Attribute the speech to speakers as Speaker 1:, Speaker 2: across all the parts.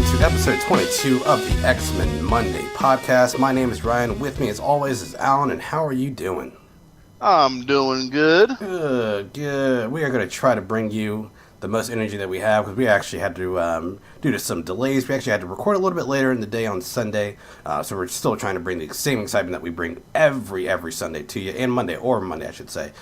Speaker 1: welcome to episode 22 of the X-Men Monday podcast. My name is Ryan. With me, as always, is Alan. And how are you doing?
Speaker 2: I'm doing good.
Speaker 1: Good. We are going to try to bring you the most energy that we have because we actually had to, due to some delays, we actually had to record a little bit later in the day on Sunday. So we're still trying to bring the same excitement that we bring every Sunday to you, and Monday, I should say.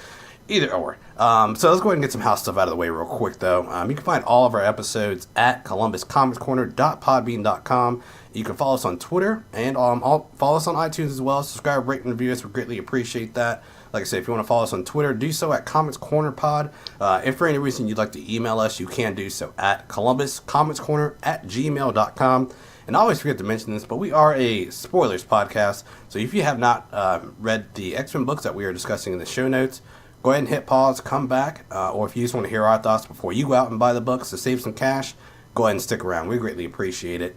Speaker 1: Either or. So let's go ahead and get some house stuff out of the way real quick, though. You can find all of our episodes at columbuscomicscorner.podbean.com. You can follow us on Twitter and follow us on iTunes as well. Subscribe, rate, and review us. We greatly appreciate that. Like I said, if you want to follow us on Twitter, do so at Comics Corner Pod. If for any reason you'd like to email us, you can do so at columbuscomicscorner@gmail.com. And I always forget to mention this, but we are a spoilers podcast. So if you have not read the X-Men books that we are discussing in the show notes, go ahead and hit pause, come back, or if you just want to hear our thoughts before you go out and buy the books to save some cash, go ahead and stick around. We greatly appreciate it.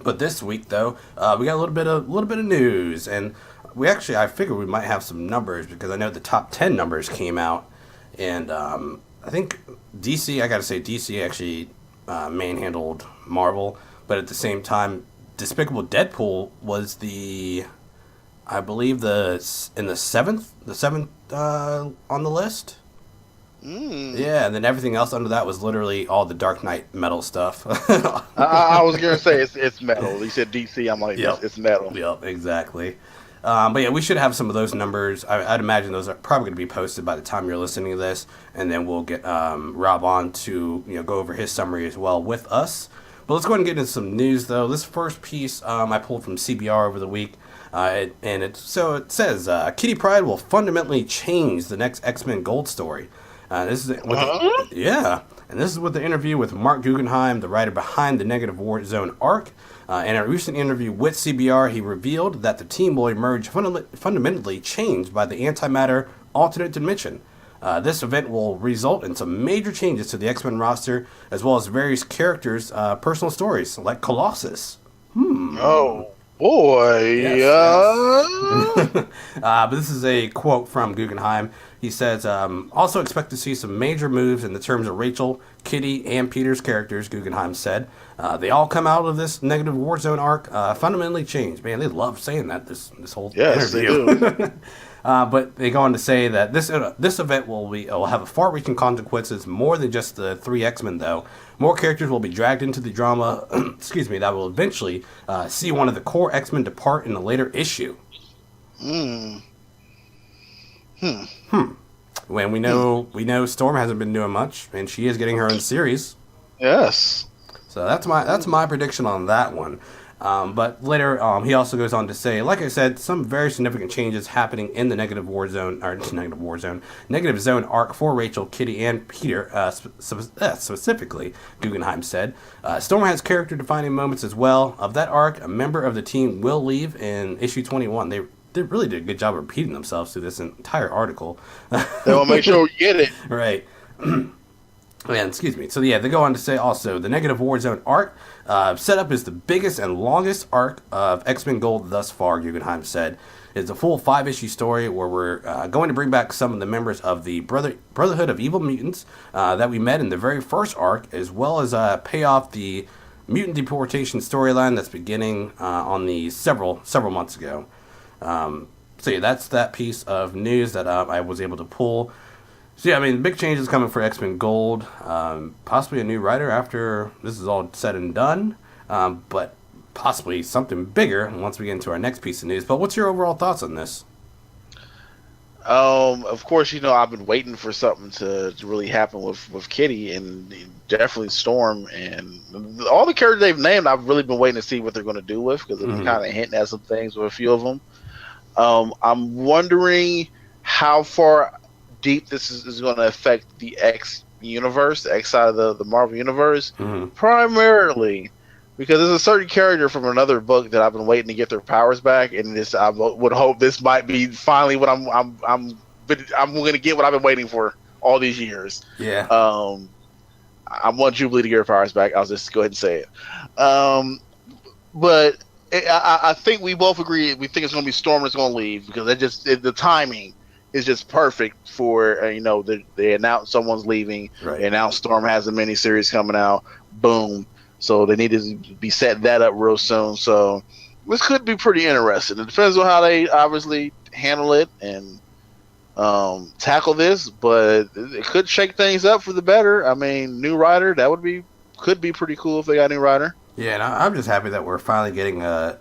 Speaker 1: But this week, though, we got a little bit of news, and I figured we might have some numbers because I know the top 10 numbers came out, and I think DC actually manhandled Marvel, but at the same time, Despicable Deadpool was I believe the seventh on the list. Yeah, and then everything else under that was literally all the Dark Knight metal stuff.
Speaker 2: I was gonna say it's metal. You said DC. I'm like, yep. It's metal.
Speaker 1: Yep, exactly. But yeah, we should have some of those numbers. I'd imagine those are probably going to be posted by the time you're listening to this, and then we'll get Rob on to go over his summary as well with us. But let's go ahead and get into some news, though. This first piece I pulled from CBR over the week. It says Kitty Pryde will fundamentally change the next X-Men Gold story. This is with the interview with Mark Guggenheim, the writer behind the Negative War Zone arc. In a recent interview with CBR, he revealed that the team will emerge fundamentally changed by the antimatter alternate dimension. This event will result in some major changes to the X-Men roster, as well as various characters' personal stories, like Colossus.
Speaker 2: Oh. Boy,
Speaker 1: yes. But this is a quote from Guggenheim. He says, also expect to see some major moves in the terms of Rachel, Kitty, and Peter's characters, Guggenheim said. They all come out of this Negative War Zone arc fundamentally changed. Man, they love saying that, this whole interview.
Speaker 2: They do.
Speaker 1: But they go on to say that this event will have a far-reaching consequences more than just the three X-Men, though. More characters will be dragged into the drama, that will eventually see one of the core X-Men depart in a later issue.
Speaker 2: When
Speaker 1: we know Storm hasn't been doing much, and she is getting her own series.
Speaker 2: Yes.
Speaker 1: So that's my prediction on that one. But later, he also goes on to say, like I said, some very significant changes happening in the Negative Zone arc for Rachel, Kitty, and Peter, specifically, Guggenheim said. Storm has character-defining moments as well. Of that arc, a member of the team will leave in issue 21. They really did a good job of repeating themselves through this entire article.
Speaker 2: They want to make sure we get it.
Speaker 1: Right. Man, excuse me. So yeah, they go on to say also the Negative War Zone arc setup is the biggest and longest arc of X-Men Gold thus far, Guggenheim said. It's a full 5-issue story where we're going to bring back some of the members of the Brotherhood of Evil Mutants that we met in the very first arc, as well as pay off the mutant deportation storyline that's beginning on the several months ago. So yeah, that's that piece of news that I was able to pull. So yeah, I mean, big changes coming for X-Men Gold. Possibly a new writer after this is all said and done. But possibly something bigger once we get into our next piece of news. But what's your overall thoughts on this?
Speaker 2: Of course, I've been waiting for something to really happen with Kitty and definitely Storm and all the characters they've named. I've really been waiting to see what they're going to do with because they've been kind of hinting at some things with a few of them. I'm wondering how far deep this is going to affect the X universe, the X side of the Marvel universe, primarily because there's a certain character from another book that I've been waiting to get their powers back, and I would hope this might be finally what I'm going to get what I've been waiting for all these years.
Speaker 1: Yeah.
Speaker 2: I want Jubilee to get her powers back. I'll just go ahead and say it. But I think we both agree. We think it's going to be Storm that's going to leave because the timing is just perfect for they announce someone's leaving.
Speaker 1: Right.
Speaker 2: They announce Storm has a miniseries coming out. Boom. So they need to be setting that up real soon. So this could be pretty interesting. It depends on how they obviously handle it and tackle this, but it could shake things up for the better. I mean, new writer, could be pretty cool if they got a new writer.
Speaker 1: Yeah, and I'm just happy that we're finally getting a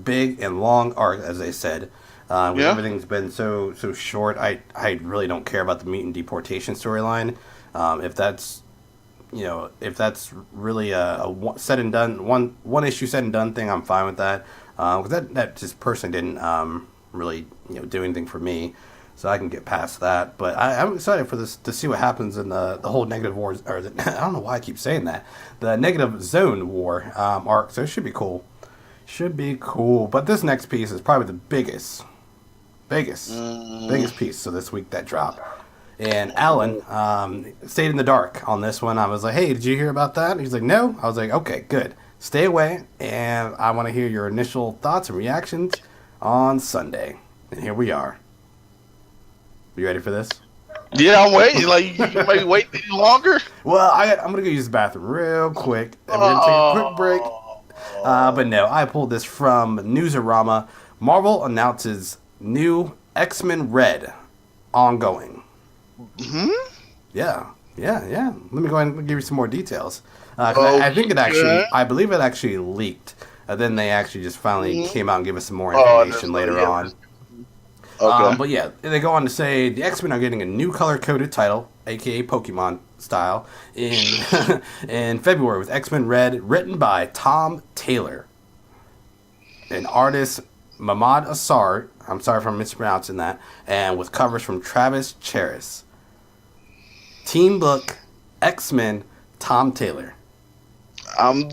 Speaker 1: big and long arc, as they said. Everything's been so short. I really don't care about the mutant deportation storyline. If that's really a said and done one issue said and done thing, I'm fine with that. Because that just personally didn't really do anything for me, so I can get past that. But I'm excited for this to see what happens in the whole negative wars, or I don't know why I keep saying that, the negative zone war arc. So it should be cool. Should be cool. But this next piece is probably the biggest piece. So this week that dropped. And Alan stayed in the dark on this one. I was like, hey, did you hear about that? And he's like, no. I was like, okay, good. Stay away. And I want to hear your initial thoughts and reactions on Sunday. And here we are. You ready for this?
Speaker 2: Yeah, I'm waiting. Like, you may wait any longer?
Speaker 1: Well, I'm going to go use the bathroom real quick. I'm going to take a quick break. But no, I pulled this from Newsarama. Marvel announces new X-Men Red ongoing.
Speaker 2: Hmm?
Speaker 1: Yeah. Let me go ahead and give you some more details. I think I believe it actually leaked. Then they actually just finally came out and gave us some more information later on.
Speaker 2: Okay.
Speaker 1: But yeah, they go on to say the X-Men are getting a new color-coded title, aka Pokemon style, in February with X-Men Red, written by Tom Taylor. And artist Mahmoud Assar, I'm sorry if I'm mispronouncing that, and with covers from Travis Charest. Team book, X-Men, Tom Taylor.
Speaker 2: I'm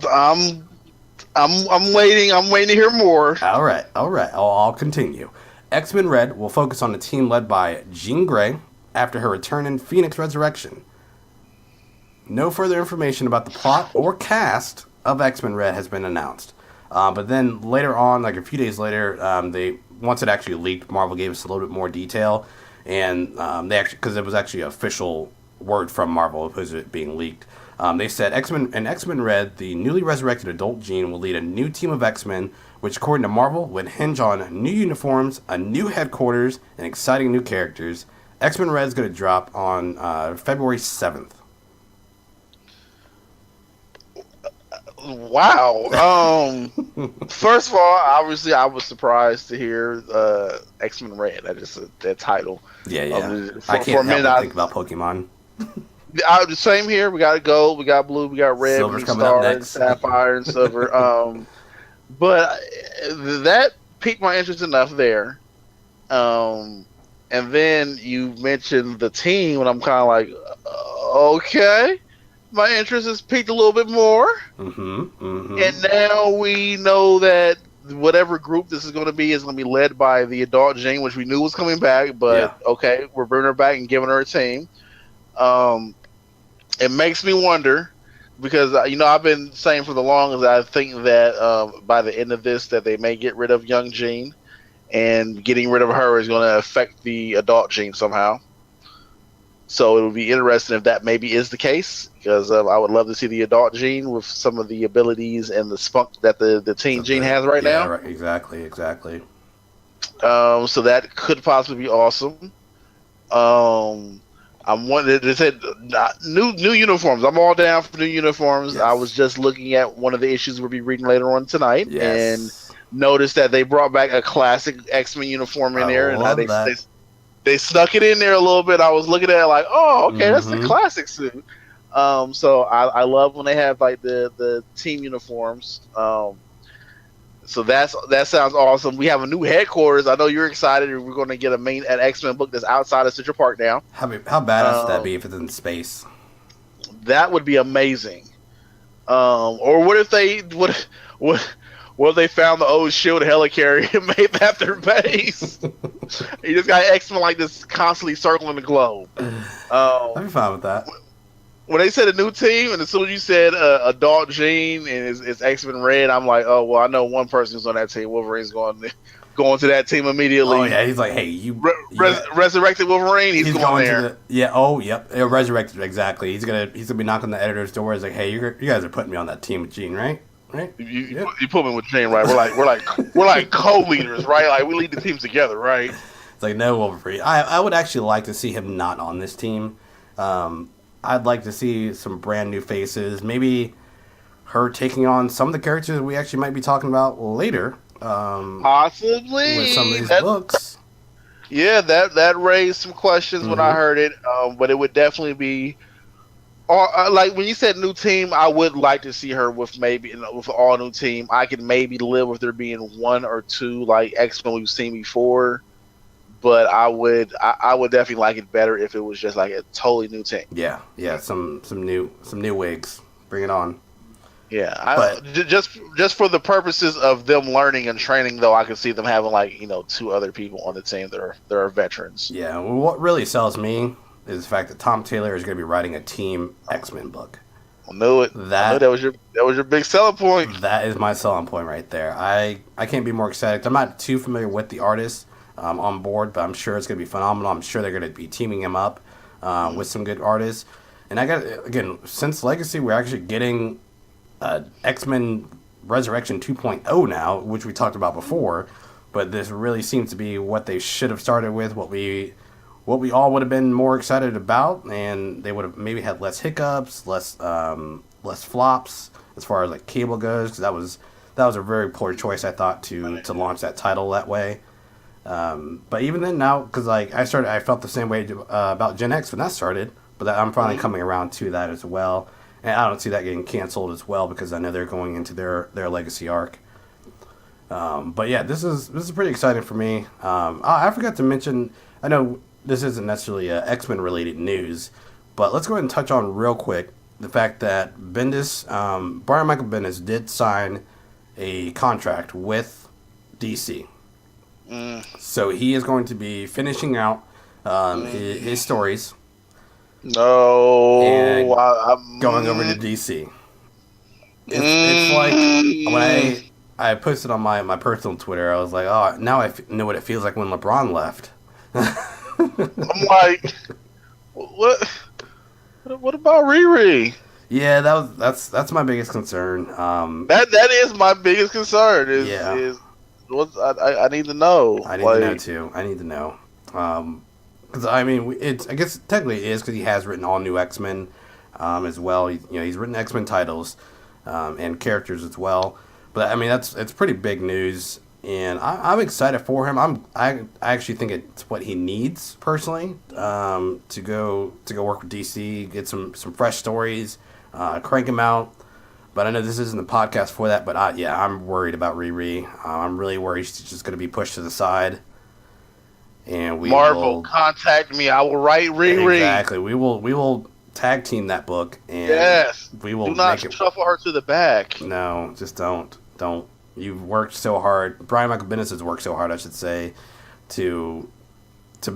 Speaker 2: waiting. I'm waiting to hear more.
Speaker 1: All right. I'll continue. X-Men Red will focus on a team led by Jean Grey after her return in Phoenix Resurrection. No further information about the plot or cast of X-Men Red has been announced. But then later on, like a few days later, once it actually leaked, Marvel gave us a little bit more detail, and they actually, because it was actually an official word from Marvel opposed to it being leaked. They said X-Men Red, the newly resurrected adult Jean will lead a new team of X-Men, which according to Marvel would hinge on new uniforms, a new headquarters, and exciting new characters. X-Men Red is going to drop on February 7th.
Speaker 2: Wow. First of all, obviously, I was surprised to hear X-Men Red. That title.
Speaker 1: Yeah. I can't help but think about Pokemon.
Speaker 2: The same here. We got gold, we got blue, we got red,
Speaker 1: Silver's coming
Speaker 2: star,
Speaker 1: up next.
Speaker 2: And sapphire, and silver. But that piqued my interest enough there. And then you mentioned the team, and I'm kind of like, okay, my interest is piqued a little bit more. And now we know that whatever group this is going to be led by the adult Jean, which we knew was coming back. But okay, we're bringing her back and giving her a team. It makes me wonder, because I've been saying for the longest I think that by the end of this that they may get rid of young Jean, and getting rid of her is going to affect the adult Jean somehow. So it would be interesting if that maybe is the case, because I would love to see the adult Jean with some of the abilities and the spunk that the teen Jean has right now.
Speaker 1: Right, exactly.
Speaker 2: So that could possibly be awesome. I'm wanting to say new uniforms. I'm all down for new uniforms. Yes. I was just looking at one of the issues we'll be reading later on tonight, and noticed that they brought back a classic X-Men uniform in there, and they snuck it in there a little bit. I was looking at it like, oh, okay, that's the classic suit. So I love when they have like the team uniforms. So that sounds awesome. We have a new headquarters. I know you're excited. We're going to get an X-Men book that's outside of Central Park now.
Speaker 1: How badass would that be if it's in space?
Speaker 2: That would be amazing. Or what if they found the old Shield helicarrier and made that their base? You just got X-Men like this constantly circling the globe.
Speaker 1: I'd be fine with that.
Speaker 2: when they said a new team, and as soon as you said Adult Gene and it's X-Men Red, I'm like, oh well, I know one person who's on that team. Wolverine's going to that team immediately.
Speaker 1: Oh yeah, he's like, hey,
Speaker 2: Resurrected Wolverine. He's going there.
Speaker 1: Resurrected, exactly. He's gonna be knocking the editor's door. He's like, hey, you guys are putting me on that team with Gene, right?
Speaker 2: You put me with Gene, right? We're like co-leaders, right? Like we lead the teams together, right?
Speaker 1: It's like, no, Wolverine. I would actually like to see him not on this team. I'd like to see some brand new faces. Maybe her taking on some of the characters we actually might be talking about later.
Speaker 2: Possibly
Speaker 1: with some of these books.
Speaker 2: Yeah, that raised some questions when I heard it. But it would definitely be, or like when you said new team, I would like to see her with maybe with an all new team. I could maybe live with there being one or two like X-Men we've seen before. But I would definitely like it better if it was just like a totally new team.
Speaker 1: Yeah, some new wigs. Bring it on.
Speaker 2: Yeah, just for the purposes of them learning and training, though, I could see them having like two other people on the team that are veterans.
Speaker 1: Yeah, well, what really sells me is the fact that Tom Taylor is going to be writing a Team X-Men book.
Speaker 2: I knew it. That was your big selling point.
Speaker 1: That is my selling point right there. I can't be more excited. I'm not too familiar with the artist on board, but I'm sure it's going to be phenomenal. I'm sure they're going to be teaming him up with some good artists. And again, since Legacy, we're actually getting X-Men Resurrection 2.0 now, which we talked about before, but this really seems to be what they should have started with, what we all would have been more excited about, and they would have maybe had less hiccups, less flops as far as like Cable goes, because that was a very poor choice, I thought, to launch that title that way. But even then now, because like I felt the same way about Gen X when that started, but I'm finally coming around to that as well. And I don't see that getting canceled as well because I know they're going into their legacy arc. But yeah, this is pretty exciting for me. I forgot to mention, I know this isn't necessarily X-Men related news, but let's go ahead and touch on real quick the fact that Bendis, Brian Michael Bendis did sign a contract with DC. So he is going to be finishing out his stories.
Speaker 2: No,
Speaker 1: and going over to DC. It's like when I posted on my personal Twitter, I was like, oh, now I know what it feels like when LeBron left.
Speaker 2: I'm like, what about Riri?
Speaker 1: Yeah, that's my biggest concern.
Speaker 2: That is my biggest concern. I need to know.
Speaker 1: I need to know too. I need to know. Because I mean, I guess technically it is because he has written all new X-Men as well. He's written X-Men titles and characters as well. But I mean, it's pretty big news, and I'm excited for him. I actually think it's what he needs personally to go work with DC, get some fresh stories, crank him out. But I know this isn't the podcast for that. But I'm worried about Riri. I'm really worried she's just going to be pushed to the side. And
Speaker 2: Marvel, contact me. I will write Riri.
Speaker 1: Exactly. We will tag team that book, and
Speaker 2: yes,
Speaker 1: we will.
Speaker 2: Do not shuffle her to the back.
Speaker 1: No, just don't. You've worked so hard. Brian Michael Bendis has worked so hard, I should say, to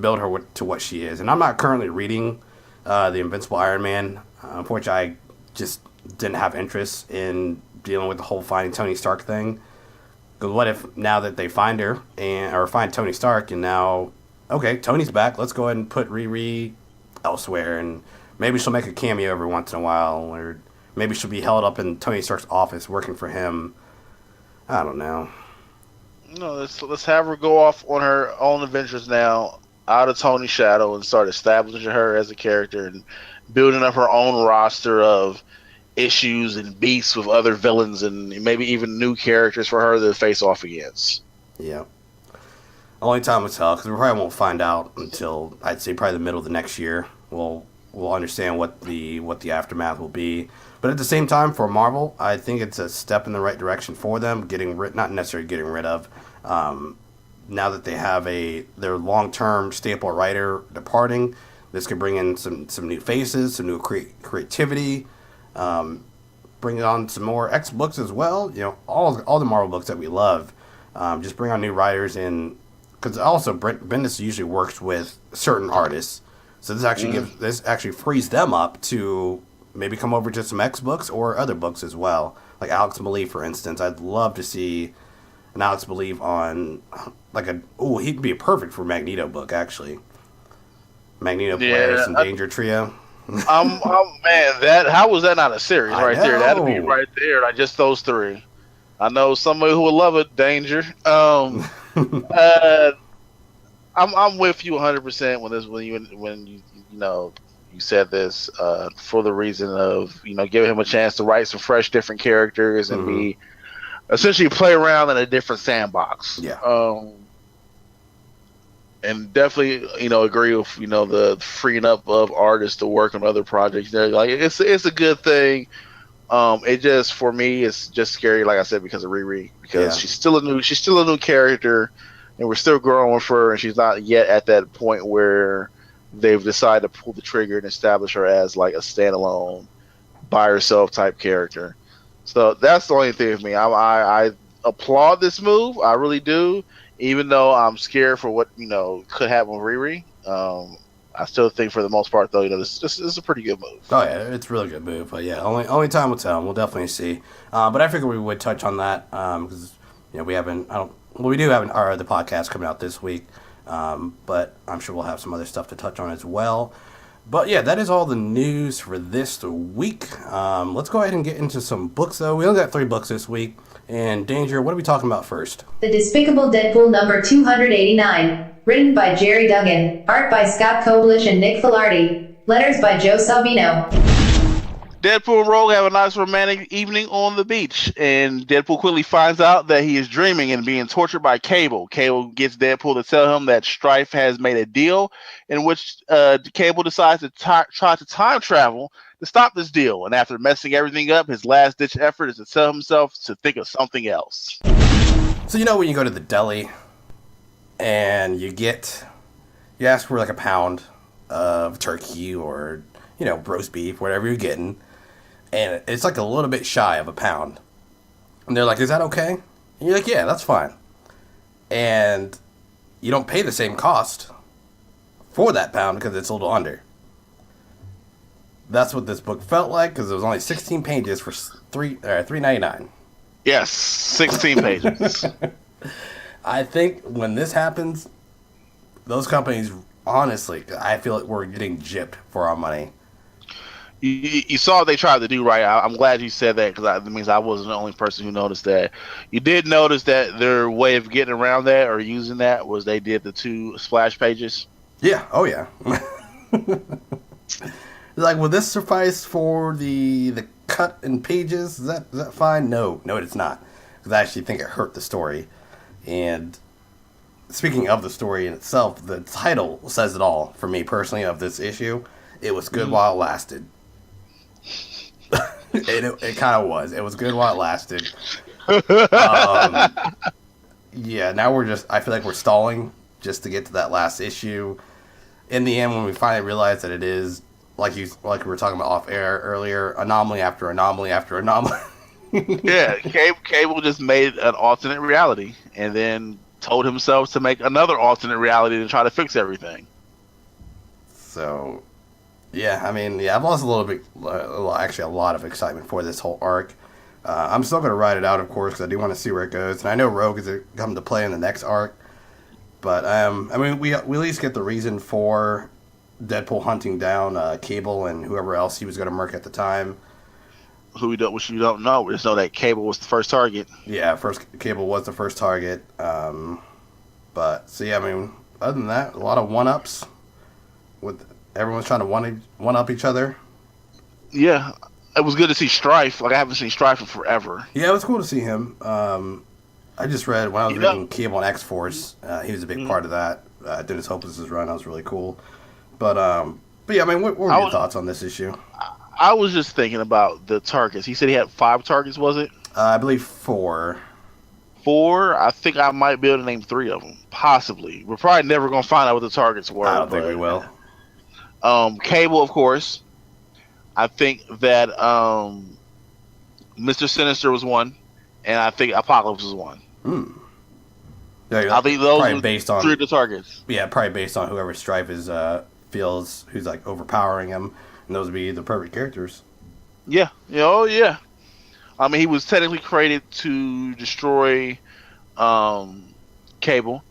Speaker 1: build her to what she is. And I'm not currently reading the Invincible Iron Man. Unfortunately, I just didn't have interest in dealing with the whole finding Tony Stark thing. Because what if now that they find her or find Tony Stark, and now, okay, Tony's back. Let's go ahead and put Riri elsewhere, and maybe she'll make a cameo every once in a while, or maybe she'll be held up in Tony Stark's office working for him. I don't know.
Speaker 2: No, let's have her go off on her own adventures now, out of Tony's shadow, and start establishing her as a character and building up her own roster of issues and beasts with other villains and maybe even new characters for her to face off against.
Speaker 1: Yeah. Only time will tell, because we probably won't find out until, I'd say, probably the middle of the next year. We'll understand what the aftermath will be. But at the same time, for Marvel, I think it's a step in the right direction for them, not necessarily getting rid of. Now that they have their long-term staple writer departing, this could bring in some new faces, some new creativity, bring on some more X books as well. All the Marvel books that we love. Just bring on new writers in, because also Bendis usually works with certain artists, so this actually frees them up to maybe come over to some X books or other books as well. Like Alex Maleev, for instance. I'd love to see an Alex Maleev on he'd be perfect for Magneto book, actually. Magneto, Polaris, and Danger Trio.
Speaker 2: Man, how was that not a series there? That'd be right there. Like just those three. I know somebody who would love it. Danger. I'm with you 100% when you said this for the reason of giving him a chance to write some fresh, different characters and be essentially play around in a different sandbox.
Speaker 1: Yeah.
Speaker 2: And definitely, agree with the freeing up of artists to work on other projects. Like it's a good thing. It just for me, it's just scary, like I said, because of Riri, because she's still a new character, and we're still growing with her, and she's not yet at that point where they've decided to pull the trigger and establish her as like a standalone, by herself type character. So that's the only thing with me. I applaud this move, I really do. Even though I'm scared for what could happen with Riri, I still think for the most part though, this is a pretty good move.
Speaker 1: Oh yeah, it's a really good move. But yeah, only time will tell. We'll definitely see. But I figured we would touch on that because we haven't. We do have our other podcast coming out this week, but I'm sure we'll have some other stuff to touch on as well. But yeah, that is all the news for this week. Let's go ahead and get into some books though. We only got 3 books this week. And Danger, what are we talking about first?
Speaker 3: The Despicable Deadpool number 289. Written by Jerry Duggan. Art by Scott Koblish and Nick Filardi. Letters by Joe Salvino.
Speaker 2: Deadpool and Rogue have a nice romantic evening on the beach, and Deadpool quickly finds out that he is dreaming and being tortured by Cable. Cable gets Deadpool to tell him that Strife has made a deal in which Cable decides to try to time travel to stop this deal, and after messing everything up, his last-ditch effort is to tell himself to think of something else.
Speaker 1: So when you go to the deli and you ask for like a pound of turkey or roast beef, whatever you're getting, and it's like a little bit shy of a pound, and they're like, "Is that okay?" And you're like, "Yeah, that's fine," and you don't pay the same cost for that pound because it's a little under. That's what this book felt like, because it was only 16 pages for $3.99.
Speaker 2: Yes, 16 pages.
Speaker 1: I think when this happens, those companies, honestly, I feel like we're getting gypped for our money.
Speaker 2: You saw what they tried to do, right? I'm glad you said that, because that means I wasn't the only person who noticed that. You did notice that their way of getting around that or using that was they did the 2 splash pages.
Speaker 1: Yeah. Oh, yeah. Like, will this suffice for the cut in pages? Is that fine? No, it's not. Because I actually think it hurt the story. And speaking of the story in itself, the title says it all for me personally of this issue. It was good while it lasted. It kind of was. It was good while it lasted. Yeah, now I feel like we're stalling just to get to that last issue. In the end, when we finally realize that it is, like we were talking about off air earlier, anomaly after anomaly after anomaly.
Speaker 2: Yeah, Cable just made an alternate reality and then told himself to make another alternate reality to try to fix everything.
Speaker 1: So, yeah, I've lost a lot of excitement for this whole arc. I'm still going to ride it out, of course, because I do want to see where it goes. And I know Rogue is going to come to play in the next arc. But, we at least get the reason for Deadpool hunting down Cable and whoever else he was going to murk at the time.
Speaker 2: Which we don't know. We just know that Cable was the first target.
Speaker 1: Yeah, Cable was the first target. Other than that, a lot of one-ups. With everyone's trying to one-up each other.
Speaker 2: Yeah, it was good to see Strife. Like, I haven't seen Strife in forever.
Speaker 1: Yeah, it was cool to see him. I just read, when I was reading Cable and X-Force, he was a big part of that. Dennis Hopeless's run, that was really cool. But yeah, what were your thoughts on this issue?
Speaker 2: I was just thinking about the targets. He said he had 5 targets, was it?
Speaker 1: I believe 4.
Speaker 2: 4? I think I might be able to name 3 of them. Possibly. We're probably never going to find out what the targets were.
Speaker 1: I don't think we will.
Speaker 2: Cable, of course. I think that Mr. Sinister was 1. And I think Apocalypse was 1.
Speaker 1: Yeah,
Speaker 2: I think those
Speaker 1: are based on
Speaker 2: 3 of the targets.
Speaker 1: Yeah, probably based on whoever Strife is feels who's like overpowering him. And those would be the perfect characters.
Speaker 2: Yeah, oh yeah. I mean, he was technically created to destroy um, Cable.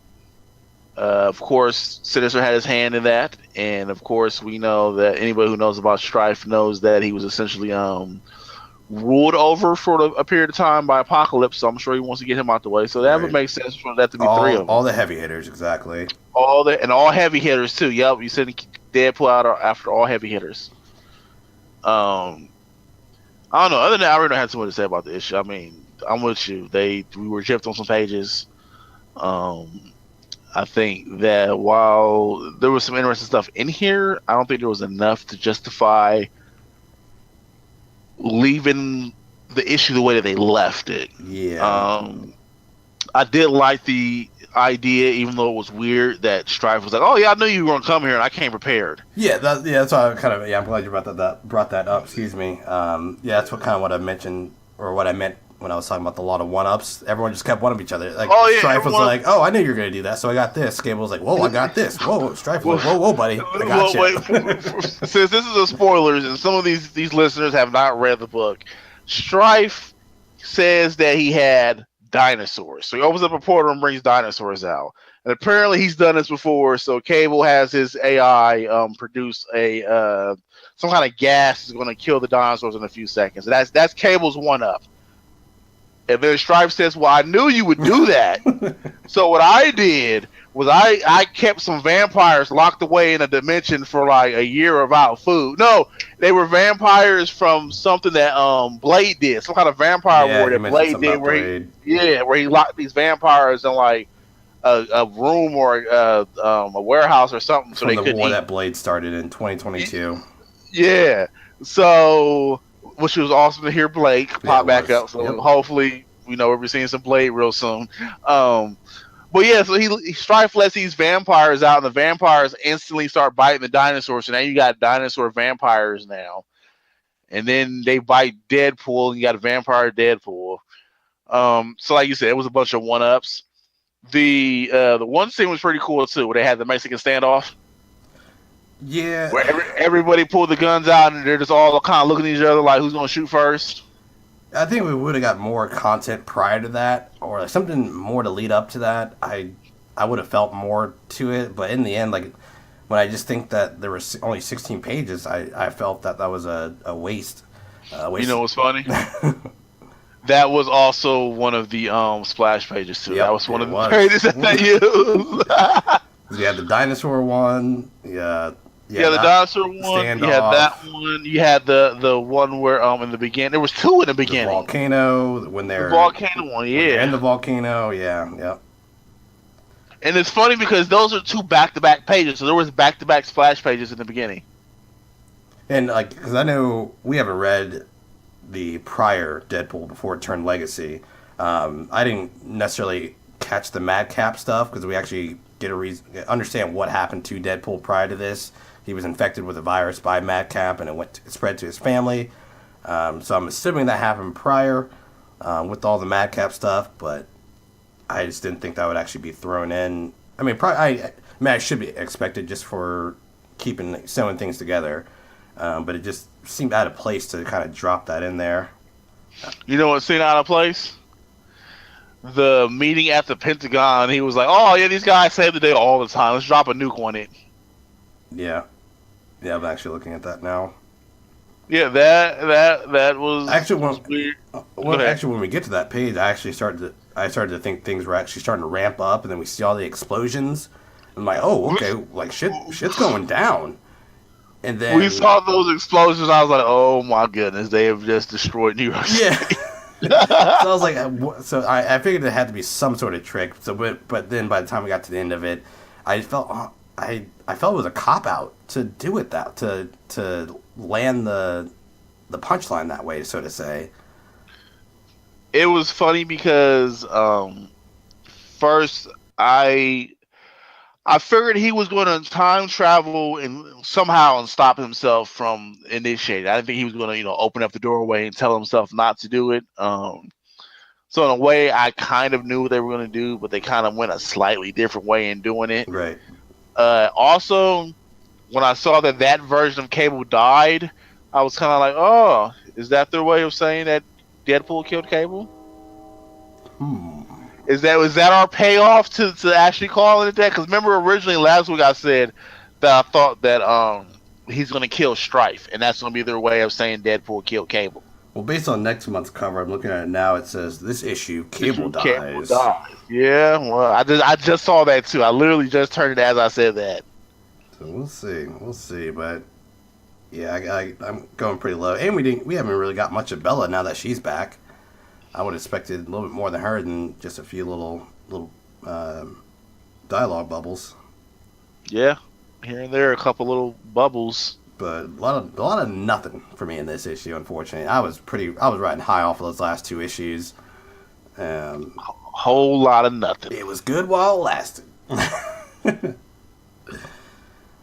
Speaker 2: Of course, Sinister had his hand in that, and of course, we know that anybody who knows about Strife knows that he was essentially ruled over for a period of time by Apocalypse. So I'm sure he wants to get him out the way. So that would make sense for that to be three of them.
Speaker 1: All the heavy hitters, exactly.
Speaker 2: All heavy hitters too. Yep, you said Deadpool out after all heavy hitters. I don't know. Other than that, I really don't have too much to say about the issue. I mean, I'm with you. We were gypped on some pages. I think that while there was some interesting stuff in here, I don't think there was enough to justify leaving the issue the way that they left it.
Speaker 1: Yeah.
Speaker 2: I did like the idea, even though it was weird, that Strife was like, "Oh yeah, I knew you were gonna come here, and I came prepared."
Speaker 1: Yeah, that's why I'm glad you brought that up. Excuse me. That's what I mentioned, or what I meant when I was talking about the lot of one-ups. Everyone just kept one-up each other. Like, Strife was like, "Oh, I knew you were gonna do that, so I got this." Cable was like, "Whoa, I got this." Whoa, Strife was like, "Whoa, buddy, I got you."
Speaker 2: Since this is a spoilers, and some of these listeners have not read the book, Strife says that he had dinosaurs. So he opens up a portal and brings dinosaurs out. And apparently he's done this before. So Cable has his AI produce some kind of gas that's going to kill the dinosaurs in a few seconds. And that's Cable's one up. And then Strife says, "Well, I knew you would do that." So what I did was I kept some vampires locked away in a dimension for like a year without food. No, they were vampires from something that Blade did, some kind of vampire war that Blade did, where he locked these vampires in like a room or a warehouse or something, so
Speaker 1: From
Speaker 2: they
Speaker 1: the
Speaker 2: couldn't
Speaker 1: war
Speaker 2: eat.
Speaker 1: that Blade started in 2022.
Speaker 2: Yeah, so which was awesome to hear Blake pop back up. So hopefully, we'll be seeing some Blade real soon. But yeah, so he Strife lets these vampires out, and the vampires instantly start biting the dinosaurs. So now you got dinosaur vampires now, and then they bite Deadpool, and you got a vampire Deadpool. So like you said, it was a bunch of one-ups. The one scene was pretty cool too, where they had the Mexican standoff.
Speaker 1: Yeah,
Speaker 2: where everybody pulled the guns out, and they're just all kind of looking at each other like, who's gonna shoot first?
Speaker 1: I think we would have got more content prior to that, or like something more to lead up to that. I would have felt more to it, but in the end, like when I just think that there was only 16 pages, I felt that was a waste.
Speaker 2: You know what's funny? That was also one of the splash pages too. That was one of the pages that they used.
Speaker 1: You had the dinosaur one. The
Speaker 2: dinosaur one.
Speaker 1: Standoff.
Speaker 2: You had that one. You had the one where in the beginning there was two in the beginning.
Speaker 1: The volcano when they're
Speaker 2: the volcano one, yeah.
Speaker 1: And the volcano, yeah.
Speaker 2: And it's funny because those are two back-to-back pages, so there was back-to-back splash pages in the beginning.
Speaker 1: And like, because I know we haven't read the prior Deadpool before it turned Legacy. I didn't necessarily catch the Madcap stuff because we actually get understand what happened to Deadpool prior to this. He was infected with a virus by Madcap, and it spread to his family. So I'm assuming that happened prior with all the Madcap stuff, but I just didn't think that would actually be thrown in. I mean, I should be expected just for sewing things together, but it just seemed out of place to kind of drop that in there.
Speaker 2: You know what seemed out of place? The meeting at the Pentagon. He was like, "Oh yeah, these guys save the day all the time. Let's drop a nuke on it."
Speaker 1: Yeah, I'm actually looking at that now.
Speaker 2: Yeah, that was
Speaker 1: actually
Speaker 2: weird.
Speaker 1: When we get to that page, I started to think things were actually starting to ramp up, and then we see all the explosions. I'm like, oh, okay, like shit's going down. And then
Speaker 2: we saw those explosions. I was like, oh my goodness, they have just destroyed New York City.
Speaker 1: Yeah. So I was like, I figured it had to be some sort of trick. So, but then by the time we got to the end of it, I felt it was a cop out to do it to land the punchline that way, so to say.
Speaker 2: It was funny because first I figured he was going to time travel and somehow stop himself from initiating. I didn't think he was going to, open up the doorway and tell himself not to do it. So in a way, I kind of knew what they were going to do, but they kind of went a slightly different way in doing it.
Speaker 1: Right.
Speaker 2: Also, when I saw that version of Cable died, I was kind of like, oh, Is that their way of saying that Deadpool killed Cable? Was that our payoff to actually calling it that? Because remember originally last week I said that I thought that he's going to kill Strife, and that's going to be their way of saying Deadpool killed Cable.
Speaker 1: Well, based on next month's cover, I'm looking at it now. It says this issue, Cable dies.
Speaker 2: Cable dies. Yeah, well, I just saw that too. I literally just turned it as I said that.
Speaker 1: So we'll see. But yeah, I'm going pretty low, and we haven't really got much of Bella now that she's back. I would have expected a little bit more than her than just a few little dialogue bubbles.
Speaker 2: Yeah, here and there, a couple little bubbles.
Speaker 1: But a lot of nothing for me in this issue. Unfortunately, I was riding high off of those last two issues.
Speaker 2: Whole lot of nothing.
Speaker 1: It was good while it lasted.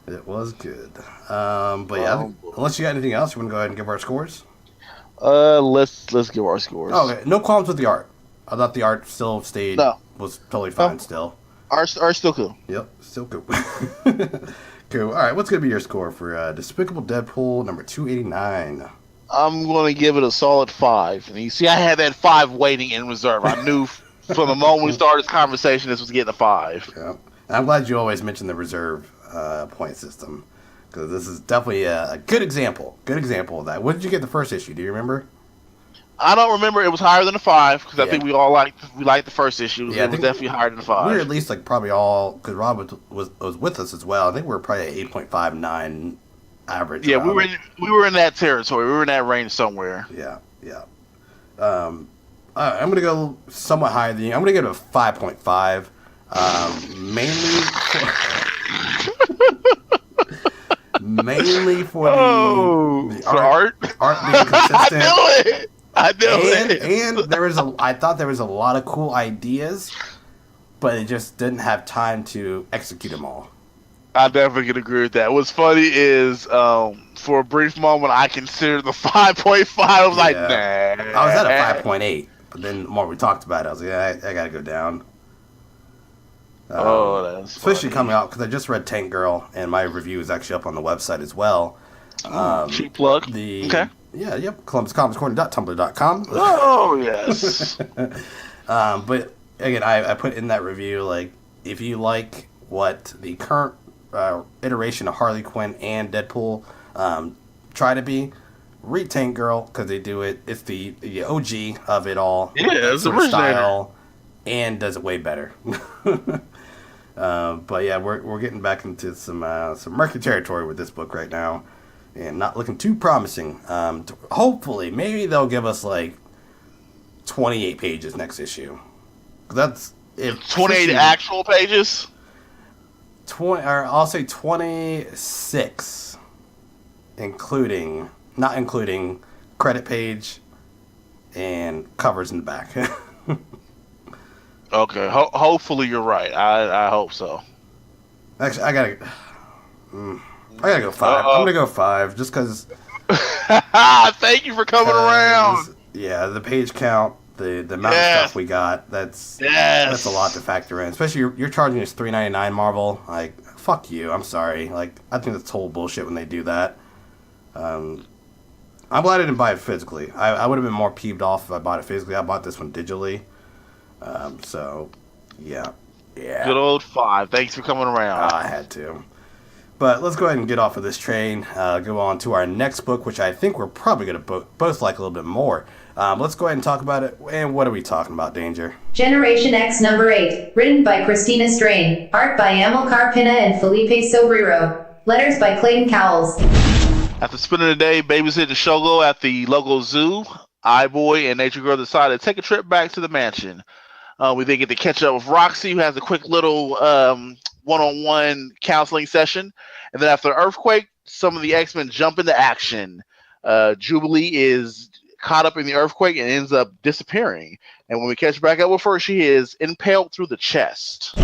Speaker 1: It was good. But yeah, unless you got anything else, you want to go ahead and give our scores?
Speaker 2: Let's give our scores.
Speaker 1: Oh, okay. No qualms with the art. I thought the art still stayed.
Speaker 2: No.
Speaker 1: Was totally fine still.
Speaker 2: Art's still cool.
Speaker 1: Yep, still cool. Cool. All right, what's going to be your score for Despicable Deadpool number 289?
Speaker 2: I'm going to give it a solid 5. And you see, I had that 5 waiting in reserve. I knew from the moment we started this conversation, this was getting a 5.
Speaker 1: Yeah. I'm glad you always mention the reserve point system, because this is definitely a good example. Good example of that. What did you get the first issue? Do you remember?
Speaker 2: I don't remember. It was higher than a 5 because I think we all liked the first issue. Yeah, it was definitely higher than a 5.
Speaker 1: We were at least probably all, because Rob was with us as well. I think we were probably at 8.59 average.
Speaker 2: Yeah, we were in that territory. We were in that range somewhere.
Speaker 1: Yeah. I'm gonna go somewhat higher than you. I'm gonna go to a 5.5. Mainly for the art being consistent.
Speaker 2: I know it.
Speaker 1: And I thought there was a lot of cool ideas, but it just didn't have time to execute them all.
Speaker 2: I definitely can agree with that. What's funny is, for a brief moment, I considered the 5.5. I was like, nah.
Speaker 1: I was at a 5.8, but then the more we talked about it, I was like, yeah, I gotta go down.
Speaker 2: That's
Speaker 1: especially
Speaker 2: funny.
Speaker 1: coming out, because I just read Tank Girl, and my review is actually up on the website as well.
Speaker 2: Cheap plug.
Speaker 1: Okay. Yeah, yep. ColumbusComicsCorner.tumblr.com.
Speaker 2: Oh, yes.
Speaker 1: But again, I put in that review, if you like what the current iteration of Harley Quinn and Deadpool try to be, read Tank Girl, because they do it. It's the OG of it all.
Speaker 2: Yeah, it's
Speaker 1: sort of
Speaker 2: originator.
Speaker 1: style, and does it way better. But yeah, we're getting back into some murky territory with this book right now, and not looking too promising. Hopefully, maybe they'll give us 28 pages next issue. That's if
Speaker 2: 28 actual pages.
Speaker 1: 20, or I'll say 26, not including credit page and covers in the back.
Speaker 2: Okay, hopefully you're right. I hope so.
Speaker 1: Actually, I gotta go 5. I'm gonna go 5 just because.
Speaker 2: Thank you for coming around.
Speaker 1: Yeah, the page count, the amount of stuff we got. That's a lot to factor in. Especially you're charging us $3.99 Marvel. Fuck you. I'm sorry. I think that's total bullshit when they do that. I'm glad I didn't buy it physically. I would have been more peeved off if I bought it physically. I bought this one digitally. So, yeah.
Speaker 2: Good old 5. Thanks for coming around.
Speaker 1: I had to. But let's go ahead and get off of this train. Go on to our next book, which I think we're probably going to both like a little bit more. Let's go ahead and talk about it. And what are we talking about, Danger?
Speaker 3: Generation X number 8, written by Christina Strain, art by Amilcar Pinna and Felipe Sobrero, letters by Clayton Cowles.
Speaker 2: After spending the day babysitting Shogo at the local zoo, iBoy and Nature Girl decide to take a trip back to the mansion. We then get to catch up with Roxy, who has a quick little one-on-one counseling session. And then after the earthquake, some of the X-Men jump into action. Jubilee is caught up in the earthquake and ends up disappearing. And when we catch back up with her, she is impaled through the chest.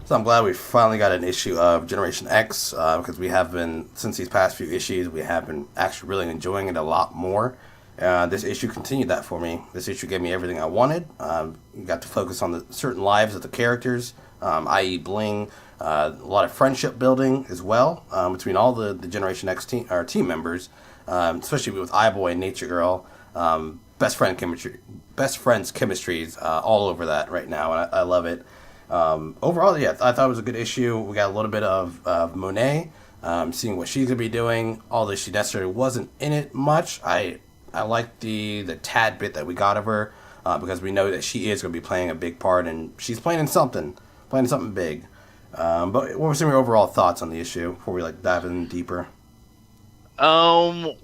Speaker 1: So I'm glad we finally got an issue of Generation X, because we have been, since these past few issues, we have been actually really enjoying it a lot more. This issue continued that for me. This issue gave me everything I wanted. You got to focus on the certain lives of the characters, i.e. Bling, a lot of friendship building as well between all the Generation X team members. especially with iBoy and Nature Girl. Best friends chemistries all over that right now, and I love it. Overall, yeah, I thought it was a good issue. We got a little bit of Monet, seeing what she's gonna be doing. Although she necessarily wasn't in it much, I like the tad bit that we got of her, because we know that she is gonna be playing a big part, and she's playing something big. But what were some of your overall thoughts on the issue before we dive in deeper?
Speaker 2: Wow.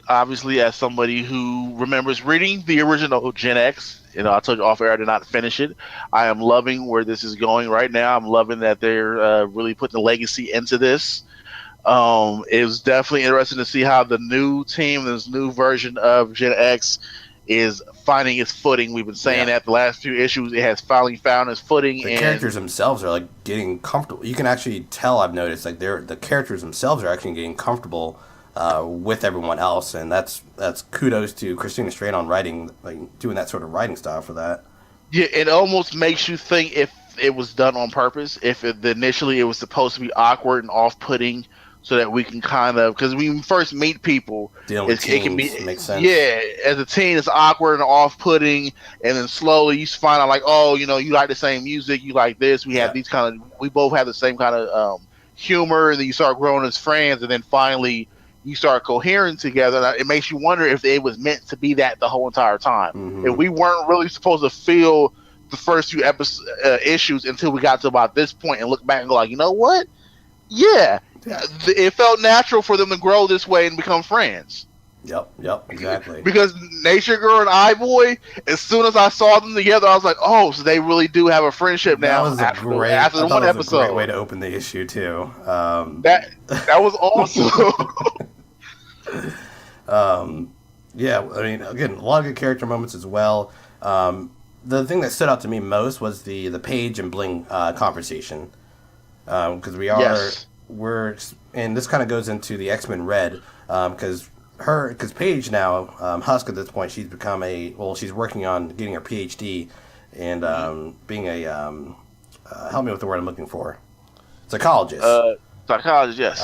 Speaker 2: Obviously, as somebody who remembers reading the original Gen X, I told you off air I did not finish it. I am loving where this is going right now. I'm loving that they're really putting the legacy into this. It was definitely interesting to see how the new team, this new version of Gen X, is finding its footing. We've been saying that the last few issues, it has finally found its footing.
Speaker 1: The characters themselves are getting comfortable. You can actually tell. I've noticed the characters themselves are actually getting comfortable with everyone else, and that's kudos to Christina Strain on writing, doing that sort of writing style for that.
Speaker 2: Yeah, it almost makes you think if it was done on purpose, if initially it was supposed to be awkward and off-putting, so that we can kind of, because when we first meet people,
Speaker 1: it can be, makes sense.
Speaker 2: Yeah, as a teen, it's awkward and off-putting, and then slowly you find out you like the same music, you like this. We have these we both have the same kind of humor, and then you start growing as friends, and then finally you start cohering together. It makes you wonder if it was meant to be that the whole entire time. Mm-hmm. If we weren't really supposed to feel the first few issues until we got to about this point and look back and go you know what? Yeah. It felt natural for them to grow this way and become friends.
Speaker 1: Yep, exactly.
Speaker 2: Because Nature Girl and iBoy, as soon as I saw them together, I was like, oh, so they really do have a friendship now.
Speaker 1: After one episode. A great way to open the issue, too.
Speaker 2: That was awesome.
Speaker 1: Yeah, I mean, again, a lot of good character moments as well. The thing that stood out to me most was the Paige and Bling conversation, because and this kind of goes into the X-Men Red, because Paige now, Husk at this point, she's become she's working on getting her PhD and being a help me with the word I'm looking for, psychologist.
Speaker 2: Psychologist, yes.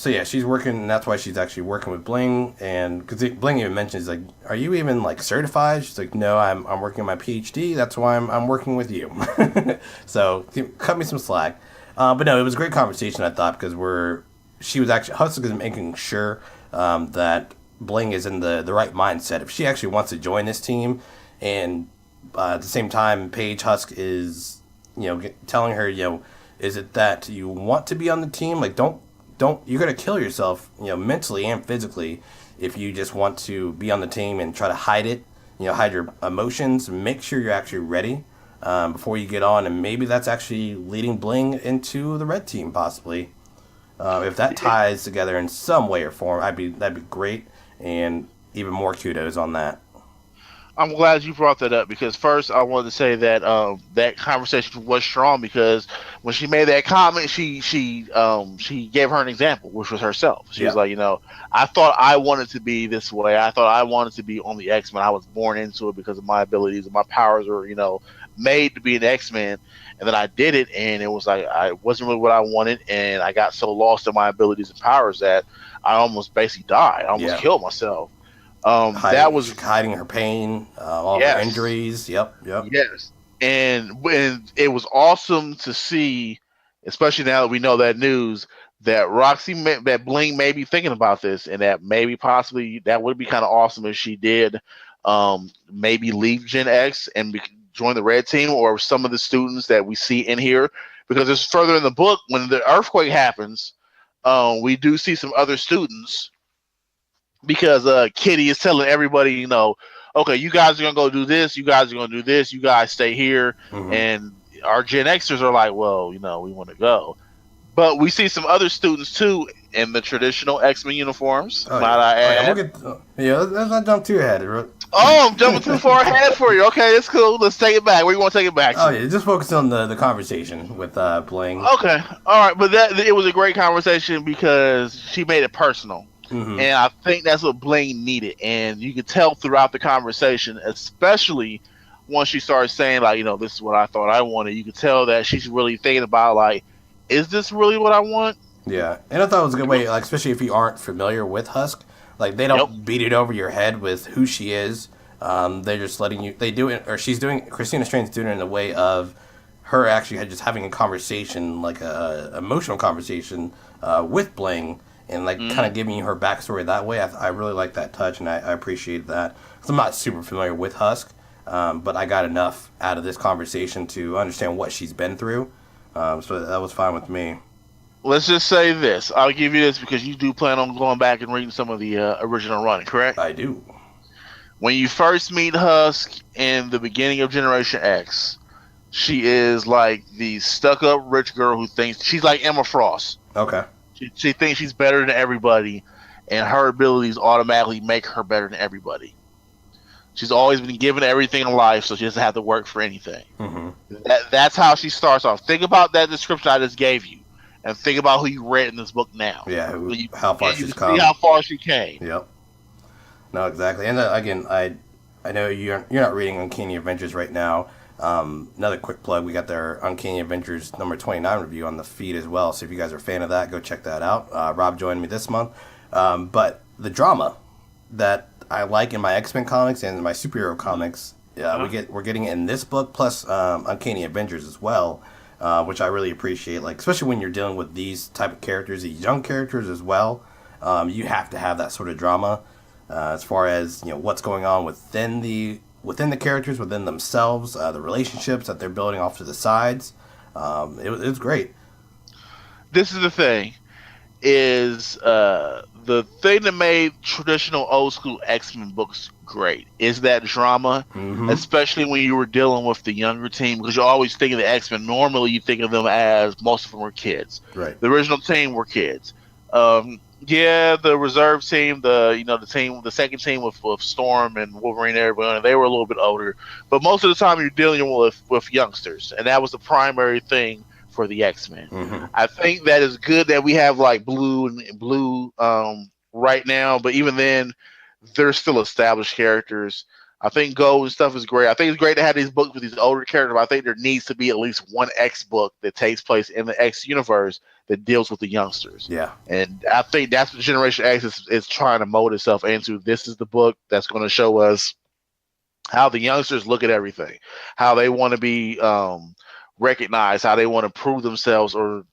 Speaker 1: So yeah, she's working, and that's why she's actually working with Bling. And because Bling even mentions, are you even certified? She's like, no, I'm working on my PhD. That's why I'm working with you. So cut me some slack. But no, it was a great conversation, I thought, because Husk is making sure that Bling is in the right mindset. If she actually wants to join this team, and at the same time, Paige Husk is telling her, is it that you want to be on the team? Don't you're gonna kill yourself, mentally and physically, if you just want to be on the team and try to hide it, hide your emotions. Make sure you're actually ready before you get on, and maybe that's actually leading Bling into the red team, possibly. If that ties together in some way or form, that'd be great, and even more kudos on that.
Speaker 2: I'm glad you brought that up, because first I wanted to say that that conversation was strong, because when she made that comment, she gave her an example, which was herself. She was like, I thought I wanted to be this way. I thought I wanted to be on the X-Men. I was born into it because of my abilities, and my powers were, made to be an X-Men. And then I did it, and it was I wasn't really what I wanted, and I got so lost in my abilities and powers that I almost basically died. I almost killed myself. That was
Speaker 1: hiding her pain, all her injuries. Yep.
Speaker 2: Yes, and it was awesome to see, especially now that we know that news, that that Bling may be thinking about this, and that maybe possibly that would be kind of awesome if she did, maybe leave Gen X and join the red team, or some of the students that we see in here, because it's further in the book when the earthquake happens. We do see some other students, because Kitty is telling everybody, okay, you guys are gonna go do this, you guys are gonna do this, you guys stay here. Mm-hmm. And our Gen Xers are like, well, we want to go. But we see some other students too in the traditional X-Men uniforms. Might I add?
Speaker 1: Let's not jump too ahead.
Speaker 2: Oh, I'm jumping too far ahead for you. Okay, it's cool. Let's take it back. Where you want to take it back to?
Speaker 1: Oh yeah, just focus on the conversation with Bling.
Speaker 2: Okay, all right, but it was a great conversation because she made it personal. Mm-hmm. And I think that's what Bling needed. And you could tell throughout the conversation, especially once she started saying, this is what I thought I wanted, you could tell that she's really thinking about, is this really what I want?
Speaker 1: Yeah, and I thought it was a good way, like especially if you aren't familiar with Husk, like they don't
Speaker 2: Yep.
Speaker 1: beat it over your head with who she is. They're just letting you. They do it, or she's doing. Christina Strain's doing it in a way of her actually just having a conversation, like a emotional conversation with Bling, and like kind of giving you her backstory that way. I really like that touch, and I appreciate that. 'Cause I'm not super familiar with Husk, but I got enough out of this conversation to understand what she's been through. So that was fine with me.
Speaker 2: Let's just say this. I'll give you this because you do plan on going back and reading some of the original run, correct?
Speaker 1: I do.
Speaker 2: When you first meet Husk in the beginning of Generation X, she is like the stuck-up rich girl who thinks she's like Emma Frost.
Speaker 1: Okay.
Speaker 2: She thinks she's better than everybody, and her abilities automatically make her better than everybody. She's always been given everything in life, so she doesn't have to work for anything. That's how she starts off. Think about that description I just gave you, and think about who you read in this book now.
Speaker 1: Yeah,
Speaker 2: So
Speaker 1: how far she's come.
Speaker 2: See how far she came.
Speaker 1: Yep. No, exactly. And again, I know you're not reading Uncanny Adventures right now. Another quick plug: we got their Uncanny Adventures number 29 review on the feed as well. So if you guys are a fan of that, go check that out. Rob joined me this month, but the drama that I like in my X-Men comics and in my superhero comics, we're getting it in this book plus Uncanny Avengers as well, which I really appreciate. Like especially when you're dealing with these type of characters, these young characters as well, you have to have that sort of drama as far as what's going on within the characters, within themselves, the relationships that they're building off to the sides. It was great.
Speaker 2: This is the thing. Is the thing that made traditional old school X-Men books great is that drama, especially when you were dealing with the younger team, because you always think of the X-Men. Normally, you think of them as most of them were kids.
Speaker 1: Right.
Speaker 2: The original team were kids. The reserve team, the second team with Storm and Wolverine, everybody, they were a little bit older. But most of the time, you're dealing with youngsters, and that was the primary thing for the X-Men. I think that is good that we have like blue right now, but even then, they're still established characters. I think Gold and stuff is great. I think it's great to have these books with these older characters, but I think there needs to be at least one X book that takes place in the X universe that deals with the youngsters.
Speaker 1: Yeah.
Speaker 2: And I think that's what Generation X is trying to mold itself into. This is the book that's going to show us how the youngsters look at everything, how they want to be recognized, how they want to prove themselves, or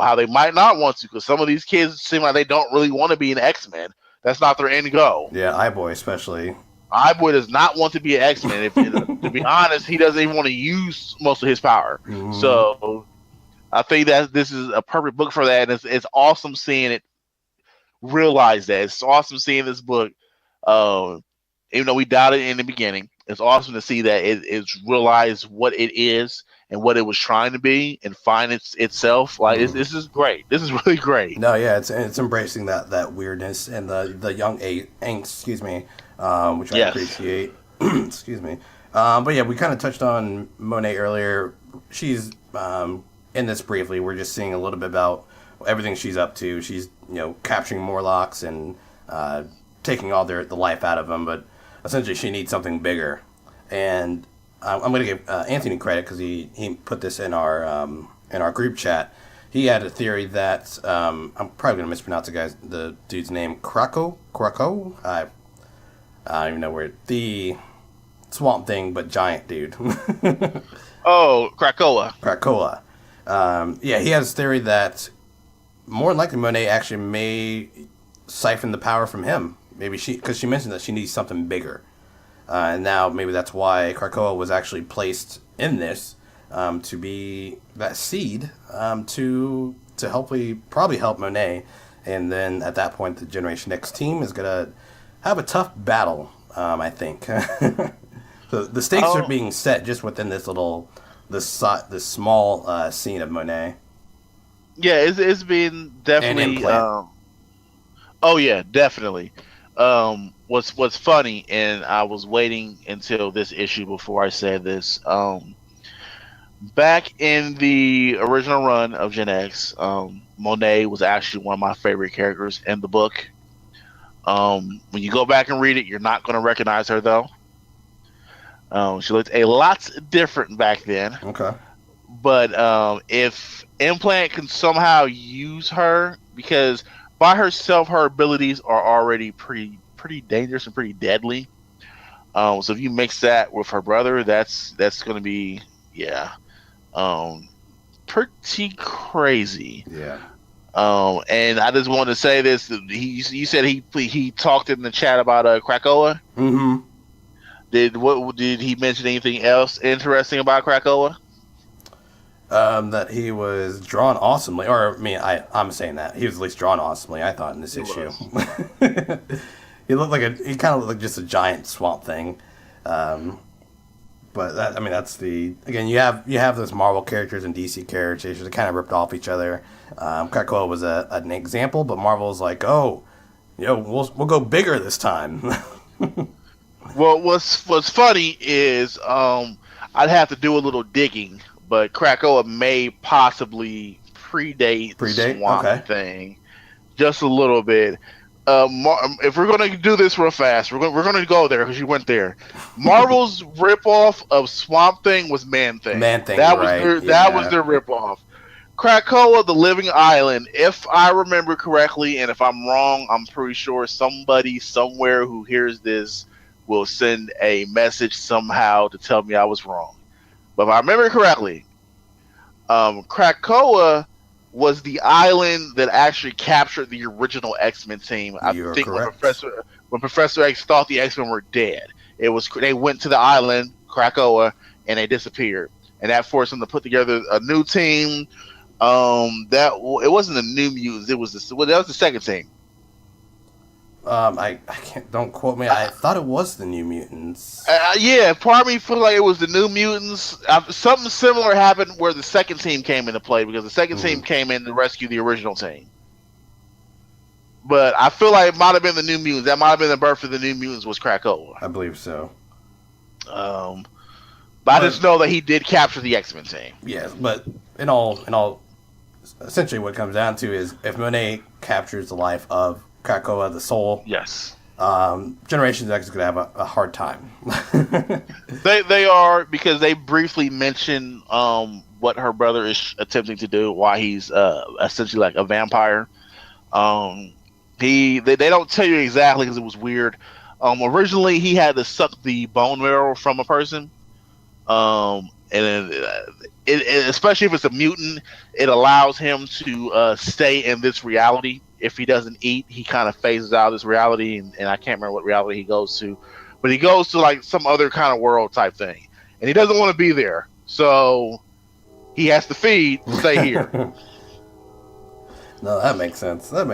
Speaker 2: how they might not want to, because some of these kids seem like they don't really want to be an X-Men. That's not their end goal.
Speaker 1: Yeah, iBoy especially.
Speaker 2: iBoy does not want to be an X-Men. To be honest, he doesn't even want to use most of his power. So I think that this is a perfect book for that, and it's awesome seeing it realize that. It's awesome seeing this book, even though we doubted it in the beginning. It's awesome to see that it's realized what it is and what it was trying to be and find itself. Like this is great. This is really great.
Speaker 1: No, yeah, it's embracing that weirdness and the young angst, excuse me, which I appreciate. Excuse me. But yeah, we kind of touched on Monet earlier. She's in this briefly. We're just seeing a little bit about everything she's up to. She's capturing Morlocks and taking all the life out of them, but essentially she needs something bigger. And I'm going to give Anthony credit because he put this in our group chat. He had a theory that I'm probably going to mispronounce the dude's name, Krakow. I don't even know where the Swamp Thing, but giant dude.
Speaker 2: Oh, Krakoa.
Speaker 1: Krakoa. Yeah, he has a theory that more than likely Monet actually may siphon the power from him. Maybe because she mentioned that she needs something bigger. And now maybe that's why Krakoa was actually placed in this to be that seed to probably help Monet. And then at that point, the Generation X team is going to have a tough battle, I think. So the stakes are being set just within this small scene of Monet.
Speaker 2: Yeah, it's been definitely. Definitely. What's funny, and I was waiting until this issue before I said this. Back in the original run of Gen X, Monet was actually one of my favorite characters in the book. When you go back and read it, you're not going to recognize her though. She looked a lot different back then.
Speaker 1: Okay.
Speaker 2: But if Implant can somehow use her because by herself, her abilities are already pretty dangerous and pretty deadly. So if you mix that with her brother, that's going to be um, pretty crazy.
Speaker 1: Yeah.
Speaker 2: And I just want to say this: you said he talked in the chat about Krakoa.
Speaker 1: Mm-hmm.
Speaker 2: Did he mention anything else interesting about Krakoa?
Speaker 1: That he was drawn awesomely, or I mean, I'm saying that he was at least drawn awesomely. I thought in this issue, he looked like he kind of looked like just a giant swamp thing. But that, I mean, that's again, you have those Marvel characters and DC characters that kind of ripped off each other. Krakoa was an example, but Marvel's like, oh, we'll go bigger this time.
Speaker 2: Well, what's funny is I'd have to do a little digging, but Krakoa may possibly predate Swamp Thing just a little bit. If we're gonna do this real fast, we're gonna go there because you went there. Marvel's ripoff of Swamp Thing was Man Thing. That was their ripoff. Krakoa, the Living Island. If I remember correctly, and if I'm wrong, I'm pretty sure somebody somewhere who hears this will send a message somehow to tell me I was wrong. But if I remember correctly, Krakoa was the island that actually captured the original X-Men team. I think when Professor X thought the X-Men were dead, they went to the island Krakoa and they disappeared, and that forced them to put together a new team. It wasn't the New Mutants. That was the second team.
Speaker 1: I can't. Don't quote me. I thought it was the New Mutants.
Speaker 2: Yeah, part of me feel like it was the New Mutants. Something similar happened where the second team came into play because the second team came in to rescue the original team. But I feel like it might have been the New Mutants. That might have been the birth of the New Mutants. Was Krakoa?
Speaker 1: I believe so.
Speaker 2: But I just know that he did capture the X-Men team.
Speaker 1: Yes, but in all, essentially, what it comes down to is if Monet captures the life of Krakoa, the soul.
Speaker 2: Yes.
Speaker 1: Generation X is going to have a hard time.
Speaker 2: They are, because they briefly mention what her brother is attempting to do, why he's essentially like a vampire. They don't tell you exactly because it was weird. Originally, he had to suck the bone marrow from a person. And especially if it's a mutant, it allows him to stay in this reality. If he doesn't eat, he kind of phases out of this reality, and I can't remember what reality he goes to, but he goes to like some other kind of world type thing, and he doesn't want to be there, so he has to feed to stay here.
Speaker 1: No, that makes sense. But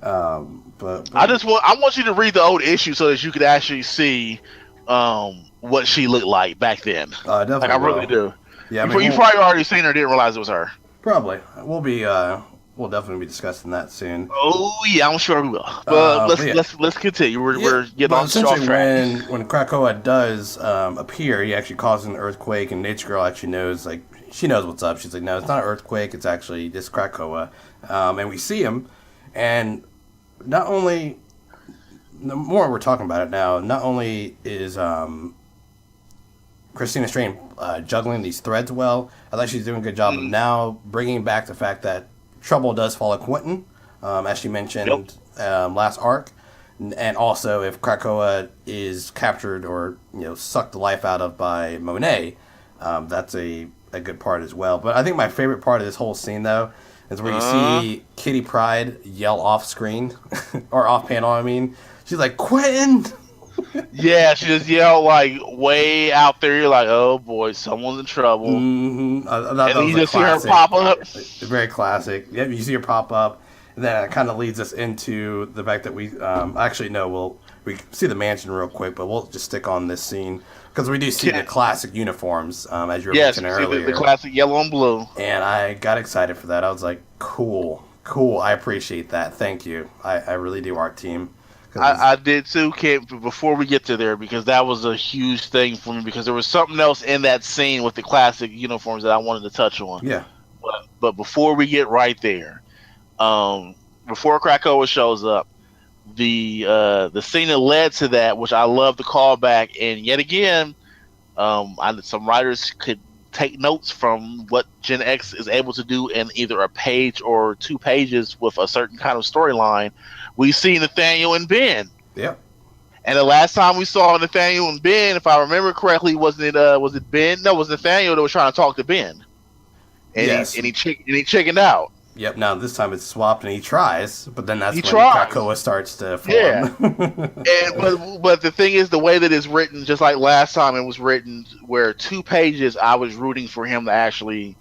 Speaker 2: I want you to read the old issue so that you could actually see what she looked like back then.
Speaker 1: Definitely,
Speaker 2: like I really do.
Speaker 1: Yeah,
Speaker 2: you probably already seen her, didn't realize it was her.
Speaker 1: Probably. We'll definitely be discussing that soon.
Speaker 2: Oh yeah, I'm sure we will. But let's continue. We're getting on off track.
Speaker 1: When Krakoa does appear, he actually causes an earthquake, and Nature Girl actually knows, like, she knows what's up. She's like, no, it's not an earthquake. It's actually just Krakoa. And we see him, and not only, the more we're talking about it now, not only is Christina Strain juggling these threads well, I think she's doing a good job of now bringing back the fact that trouble does follow Quentin, as she mentioned last arc, and also if Krakoa is captured or sucked the life out of by Monet, that's a good part as well. But I think my favorite part of this whole scene though is where you see Kitty Pryde yell off screen or off panel. I mean, she's like, Quentin.
Speaker 2: Yeah, she just yelled like way out there. You're like, oh boy, someone's in trouble.
Speaker 1: Mm-hmm.
Speaker 2: And you just see her pop up.
Speaker 1: Very classic. Yep, you see her pop up, and then it kind of leads us into the fact that we we see the mansion real quick, but we'll just stick on this scene because we do see the classic uniforms as you were mentioning earlier.
Speaker 2: The classic yellow and blue.
Speaker 1: And I got excited for that. I was like, cool. I appreciate that. Thank you. I really do, art team.
Speaker 2: I did too, Kent, before we get to there, because that was a huge thing for me, because there was something else in that scene with the classic uniforms that I wanted to touch on.
Speaker 1: Yeah.
Speaker 2: But before we get right there, before Krakoa shows up, the scene that led to that, which I love the callback, and yet again, some writers could take notes from what Gen X is able to do in either a page or 2 pages with a certain kind of storyline. We see Nathaniel and Ben.
Speaker 1: Yep.
Speaker 2: And the last time we saw Nathaniel and Ben, if I remember correctly, was it Ben? No, it was Nathaniel that was trying to talk to Ben. And
Speaker 1: yes.
Speaker 2: he chickened out.
Speaker 1: Yep. Now this time it's swapped, and he tries, but then that's when
Speaker 2: tries.
Speaker 1: Krakoa starts to form.
Speaker 2: Yeah. but the thing is, the way that it's written, just like last time it was written, where 2 pages, I was rooting for him to actually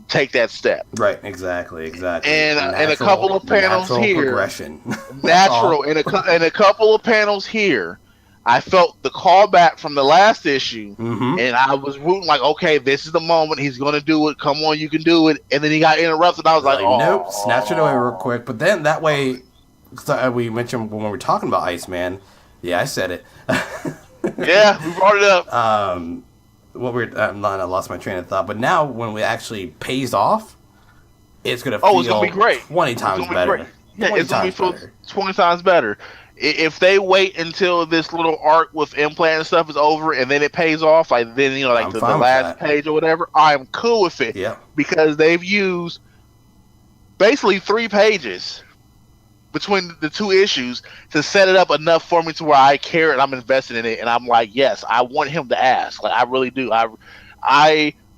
Speaker 2: take that step.
Speaker 1: Right. Exactly.
Speaker 2: And a couple of panels here,
Speaker 1: progression.
Speaker 2: natural. In a couple of panels here, I felt the callback from the last issue, and I was rooting like, okay, this is the moment he's going to do it. Come on, you can do it. And then he got interrupted. I was like, oh,
Speaker 1: nope, snatch it away real quick. But then that way, we mentioned when we were talking about Iceman. Yeah, I said it.
Speaker 2: Yeah, we brought it up.
Speaker 1: I lost my train of thought. But now when it actually pays off, it's going to feel
Speaker 2: it's going to be great.
Speaker 1: 20 times better.
Speaker 2: Yeah, it's going to be 20 times better. If they wait until this little arc with implant and stuff is over and then it pays off, like then the last page or whatever, I'm cool with it.
Speaker 1: Yeah.
Speaker 2: Because they've used basically 3 pages between the 2 issues to set it up enough for me to where I care and I'm invested in it, and I'm like, yes, I want him to ask. Like I really do. I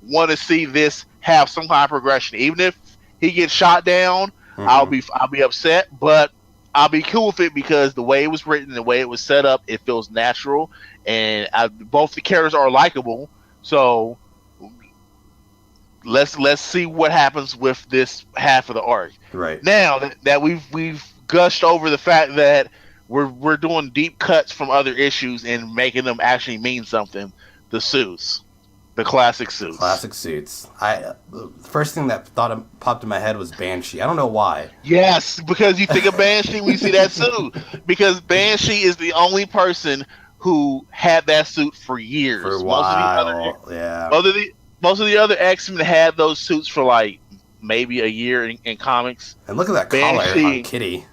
Speaker 2: want to see this have some kind of progression. Even if he gets shot down, I'll be upset, but I'll be cool with it because the way it was written, the way it was set up, it feels natural, and both the characters are likable. So let's see what happens with this half of the arc.
Speaker 1: Right
Speaker 2: now that we've gushed over the fact that we're doing deep cuts from other issues and making them actually mean something. The suits. The classic suits.
Speaker 1: The first thing that popped in my head was Banshee. I don't know why.
Speaker 2: Yes, because you think of Banshee when you see that suit. Because Banshee is the only person who had that suit for years.
Speaker 1: For a while,
Speaker 2: Most of the other X-Men had those suits for like maybe a year in comics.
Speaker 1: And look at that collar on Kitty.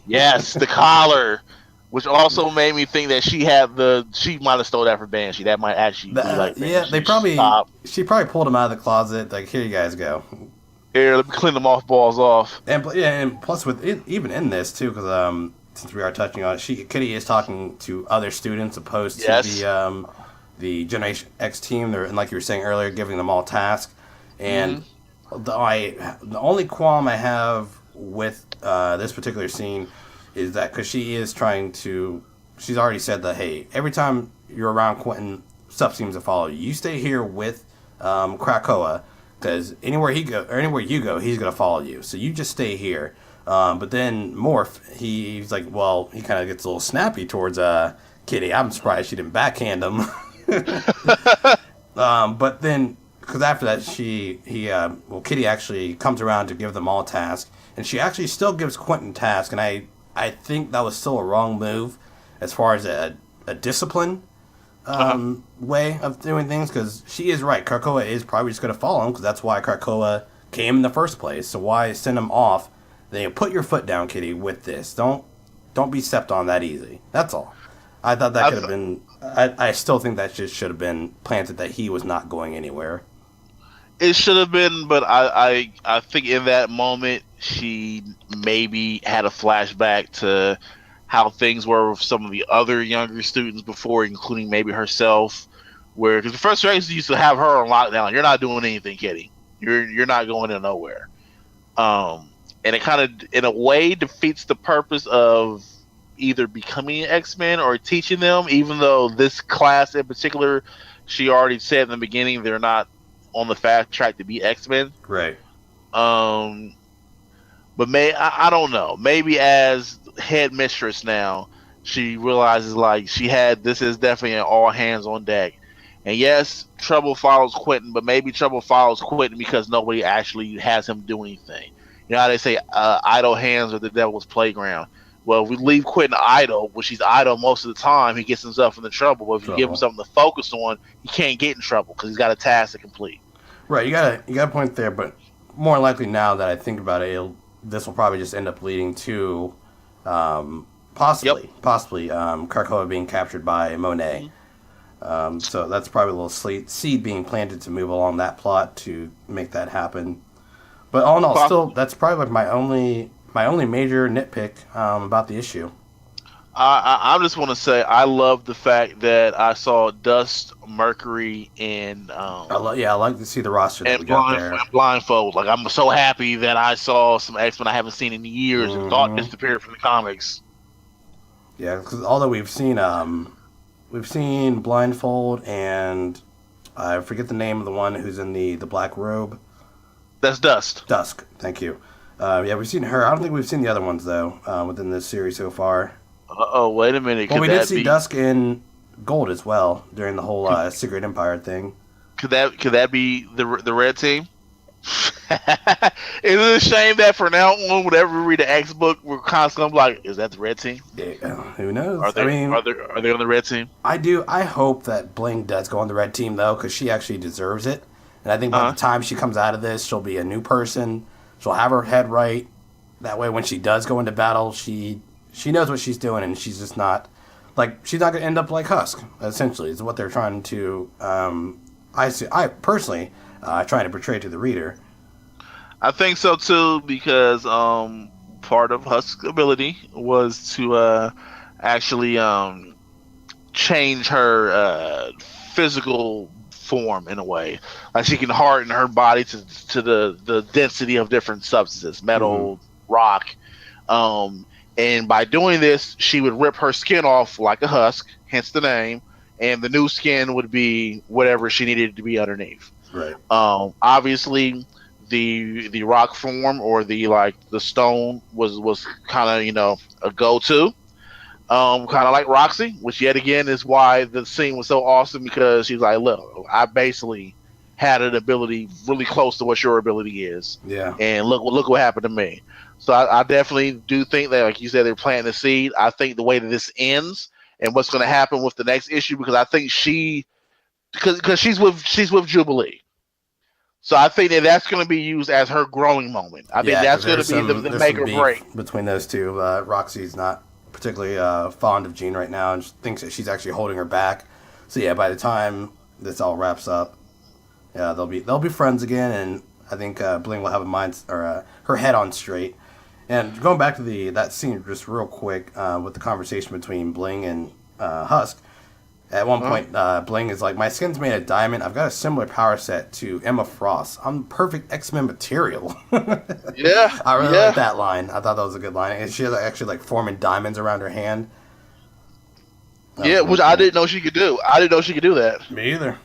Speaker 2: Yes, the collar. Which also made me think that she might have stole that from Banshee. That might actually be like Banshee.
Speaker 1: She probably pulled him out of the closet. Like, here you guys go.
Speaker 2: Here, let me clean them balls off.
Speaker 1: And plus with it, even in this too, because since we are touching on it, Kitty is talking to other students opposed to the Generation X team. They're, and like you were saying earlier, giving them all tasks. And the only qualm I have with this particular scene is that because she's already said that, hey, every time you're around Quentin, stuff seems to follow you. You stay here with Krakoa, because anywhere you go, he's going to follow you. So you just stay here. But then Morph, he's like, well, he kind of gets a little snappy towards Kitty. I'm surprised she didn't backhand him. But then, because after that, Kitty actually comes around to give them all tasks, and she actually still gives Quentin tasks, and I think that was still a wrong move as far as a discipline way of doing things, because she is right. Krakoa is probably just going to follow him, because that's why Krakoa came in the first place. So why send him off? Then put your foot down, Kitty, with this. Don't be stepped on that easy. That's all. I thought that could have been... I still think that just should have been planted, that he was not going anywhere.
Speaker 2: It should have been, but I think in that moment she maybe had a flashback to how things were with some of the other younger students before, including maybe herself. Because the first race used to have her on lockdown. You're not doing anything, Kitty. You're not going to nowhere. And it kind of, in a way, defeats the purpose of either becoming an X-Men or teaching them. Even though this class in particular, she already said in the beginning, they're not on the fast track to be X-Men.
Speaker 1: Right.
Speaker 2: But I don't know. Maybe as head mistress now, she realizes like this is definitely an all hands on deck. And yes, trouble follows Quentin, but maybe trouble follows Quentin because nobody actually has him do anything. You know how they say idle hands are the devil's playground. Well, if we leave Quentin idle, which he's idle most of the time, he gets himself into trouble. But if you give him something to focus on, he can't get in trouble because he's got a task to complete.
Speaker 1: Right, you got a point there, but more likely now that I think about it, this will probably just end up leading to possibly Krakoa being captured by Monet. So that's probably a little seed being planted to move along that plot to make that happen. But all in all, still, that's probably like my only major nitpick about the issue.
Speaker 4: I just want to say I love the fact that I saw Dust, Mercury, and
Speaker 1: I like to see the roster that we got there.
Speaker 4: Blindfold. Like, I'm so happy that I saw some X-Men I haven't seen in years and thought disappeared from the comics.
Speaker 1: Yeah, because although we've seen Blindfold and I forget the name of the one who's in the black robe.
Speaker 4: That's Dust.
Speaker 1: Dusk. Thank you. We've seen her. I don't think we've seen the other ones though within this series so far.
Speaker 4: Oh, wait a minute.
Speaker 1: Well, we did see Dusk in Gold as well during the whole Secret Empire thing.
Speaker 4: Could that be the Red Team? Is it a shame that from now on, whenever we read the X book, we're constantly like, "Is that the Red Team?"
Speaker 1: Yeah, who knows?
Speaker 4: Are they on the Red Team?
Speaker 1: I hope that Bling does go on the Red Team though, because she actually deserves it. And I think by the time she comes out of this, she'll be a new person. She'll have her head right. That way, when she does go into battle, she knows what she's doing, and she's just not she's not going to end up like Husk. Essentially, is what they're trying to. I personally trying to portray to the reader.
Speaker 4: I think so too, because part of Husk's ability was to actually change her physical form in a way. Like, she can harden her body to the density of different substances, metal, rock. And by doing this, she would rip her skin off like a husk, hence the name, and the new skin would be whatever she needed to be underneath.
Speaker 1: Right.
Speaker 4: Obviously, the rock form or the stone was kind of a go-to. Kind of like Roxy, which yet again is why the scene was so awesome, because she's like, look, I basically had an ability really close to what your ability is.
Speaker 1: Yeah. And
Speaker 4: look what happened to me. So I definitely do think that, like you said, they're planting the seed. I think the way that this ends and what's going to happen with the next issue, because I think because she's with Jubilee. So I think that's going to be used as her growing moment. I think that's going to be the make or break
Speaker 1: between those two. Roxy's not particularly fond of Jean right now, and thinks that she's actually holding her back. So yeah, by the time this all wraps up, yeah, they'll be friends again, and I think Bling will have her head on straight. And going back to that scene just real quick with the conversation between Bling and Husk. At one point, Bling is like, my skin's made of diamond. I've got a similar power set to Emma Frost. I'm perfect X-Men material.
Speaker 4: Yeah.
Speaker 1: I really like that line. I thought that was a good line. And she has actually forming diamonds around her hand.
Speaker 4: Which I didn't know she could do. I didn't know she could do that.
Speaker 1: Me either.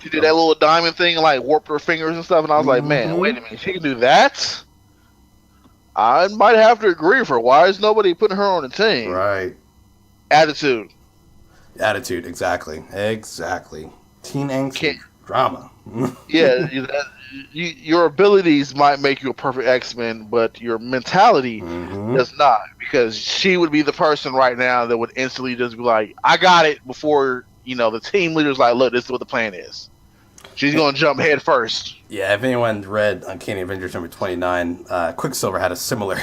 Speaker 4: She did that little diamond thing and warped her fingers and stuff. And I was like, man, wait a minute. She can do that? I might have to agree with her. Why is nobody putting her on the team?
Speaker 1: Right.
Speaker 4: Attitude,
Speaker 1: exactly. Teen angst, drama.
Speaker 4: Yeah, your abilities might make you a perfect X-Men, but your mentality does not. Because she would be the person right now that would instantly just be like, I got it, before the team leader's like, look, this is what the plan is. She's going to jump head first.
Speaker 1: Yeah, if anyone read Uncanny Avengers number 29, Quicksilver had a similar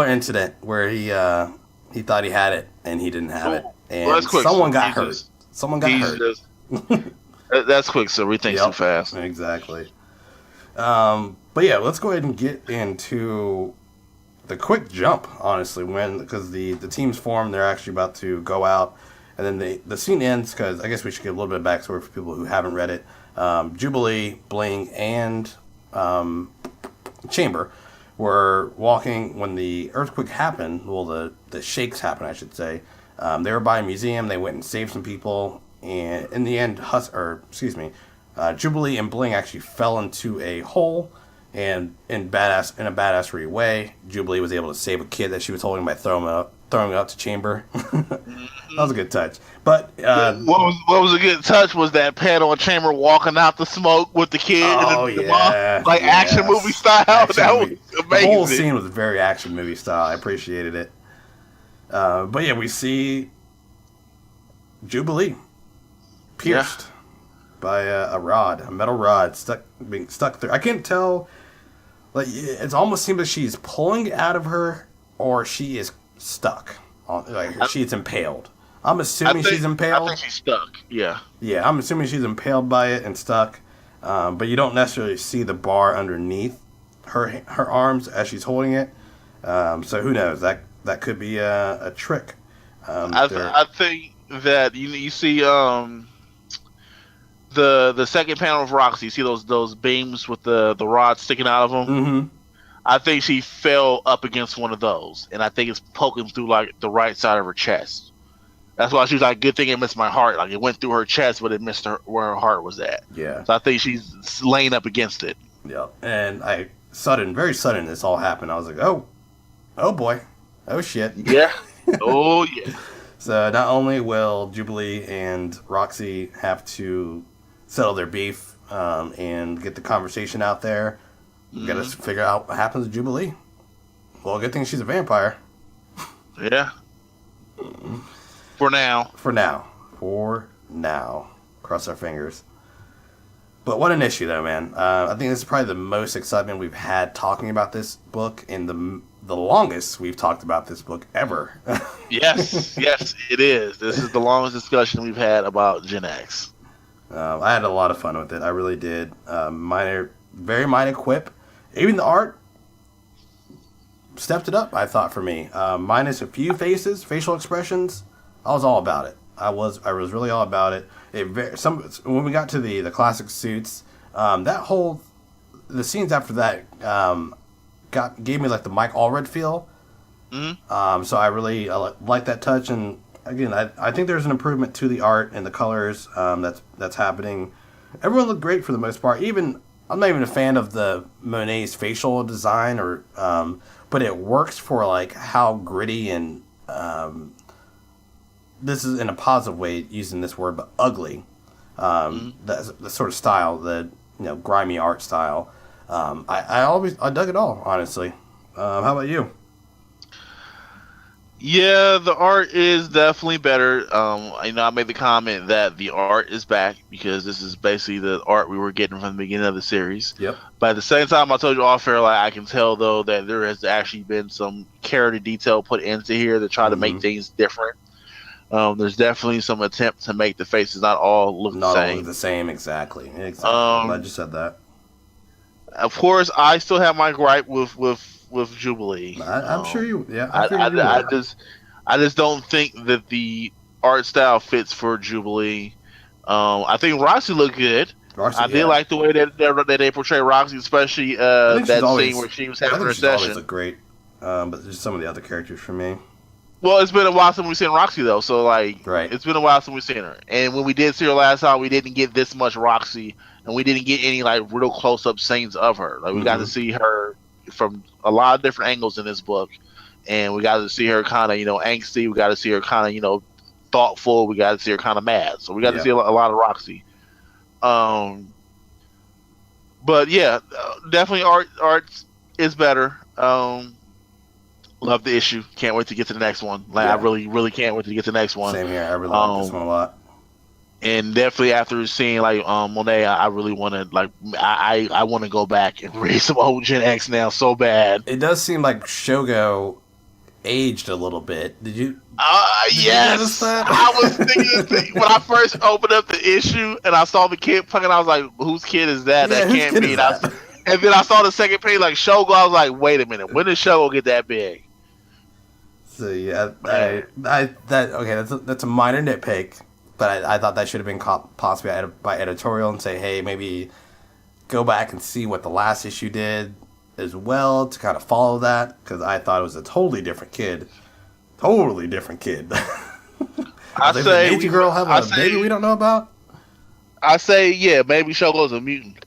Speaker 1: incident where he thought he had it, and he didn't have it. And someone got hurt.
Speaker 4: That's Quicksilver. He thinks too fast.
Speaker 1: Exactly. But yeah, let's go ahead and get into the quick jump, honestly, because the teams form, they're actually about to go out. And then the scene ends, because I guess we should give a little bit of backstory for people who haven't read it. Jubilee, Bling, and Chamber were walking when the earthquake happened. Well, the shakes happened, I should say. They were by a museum. They went and saved some people, and in the end, Jubilee and Bling actually fell into a hole. And in a badassery way, Jubilee was able to save a kid that she was holding by throwing it up to Chamber. That was a good touch. But
Speaker 4: what was a good touch was that panel of Chamber walking out the smoke with the kid. Action movie style. That was amazing.
Speaker 1: The whole scene was very action movie style. I appreciated it. But yeah, we see Jubilee pierced by a metal rod being stuck through. I can't tell. It almost seems like she's pulling it out of her, or she is stuck. She is impaled. I'm assuming she's impaled.
Speaker 4: I think she's stuck. Yeah.
Speaker 1: Yeah, I'm assuming she's impaled by it and stuck. But you don't necessarily see the bar underneath her arms as she's holding it. So who knows? That could be a trick.
Speaker 4: I think that you see the second panel of Roxy. You see those beams with the rod sticking out of them.
Speaker 1: Mm-hmm.
Speaker 4: I think she fell up against one of those, and I think it's poking through like the right side of her chest. That's why she was like, "Good thing it missed my heart." Like it went through her chest, but it missed where her heart was at.
Speaker 1: Yeah.
Speaker 4: So I think she's laying up against it.
Speaker 1: Yeah. And very sudden, this all happened. I was like, oh boy, oh shit.
Speaker 4: Yeah. Oh yeah.
Speaker 1: So not only will Jubilee and Roxy have to settle their beef and get the conversation out there, we got to figure out what happens to Jubilee. Well, good thing she's a vampire.
Speaker 4: Yeah. For now.
Speaker 1: Cross our fingers. But what an issue, though, man. I think this is probably the most excitement we've had talking about this book in the longest we've talked about this book ever.
Speaker 4: Yes, it is. This is the longest discussion we've had about Gen X.
Speaker 1: I had a lot of fun with it. I really did. Very minor quip. Even the art stepped it up, I thought, for me. Minus a few facial expressions, I was all about it. I was really all about it. When we got to the classic suits, the scenes after that gave me like the Mike Allred feel. Mm-hmm. So I really like that touch, and again, I think there's an improvement to the art and the colors that's happening. Everyone looked great for the most part. Even I'm not even a fan of the Monet's facial design, but it works for like how gritty and this is in a positive way using this word, but ugly. The sort of style, the grimy art style. I dug it all, honestly. How about you?
Speaker 4: Yeah, the art is definitely better. I made the comment that the art is back because this is basically the art we were getting from the beginning of the series.
Speaker 1: Yep.
Speaker 4: But at the same time, I told you off air, like I can tell though that there has actually been some care to detail put into here to try to make things different. There's definitely some attempt to make the faces not all look the same.
Speaker 1: All the same, exactly. I'm glad you said that.
Speaker 4: Of course, I still have my gripe with Jubilee.
Speaker 1: I'm sure you. Yeah,
Speaker 4: I just don't think that the art style fits for Jubilee. I think Roxy looked good. I did like the way that they portray Roxy, especially that scene where she was having her session.
Speaker 1: Always looked great, but just some of the other characters for me.
Speaker 4: Well, it's been a while since we've seen Roxy though, so it's been a while since we've seen her. And when we did see her last time, we didn't get this much Roxy, and we didn't get any like real close up scenes of her. Like we got to see her from a lot of different angles in this book, and we got to see her kind of angsty. We got to see her kind of thoughtful. We got to see her kind of mad. So we got to see a lot of Roxy. But yeah, definitely art is better. Love the issue. Can't wait to get to the next one. I really can't wait to get to the next one.
Speaker 1: Same here. I really like this one a lot.
Speaker 4: And definitely after seeing Monet, I really want to I want to go back and read some old Gen X now so bad.
Speaker 1: It does seem like Shogo aged a little bit. Did you?
Speaker 4: Yes.
Speaker 1: You notice that?
Speaker 4: I was thinking when I first opened up the issue and I saw the kid punking, I was like, "Whose kid is that?
Speaker 1: Yeah,
Speaker 4: that can't be." And then I saw the second page like Shogo. I was like, "Wait a minute, when did Shogo get that big?"
Speaker 1: So yeah, that's a minor nitpick, but I thought that should have been possibly by editorial and say, hey, maybe go back and see what the last issue did as well to kind of follow that, because I thought it was a totally different kid.
Speaker 4: I say,
Speaker 1: Meiji girl have a baby we don't know about.
Speaker 4: I say, yeah, maybe Shogo's a mutant.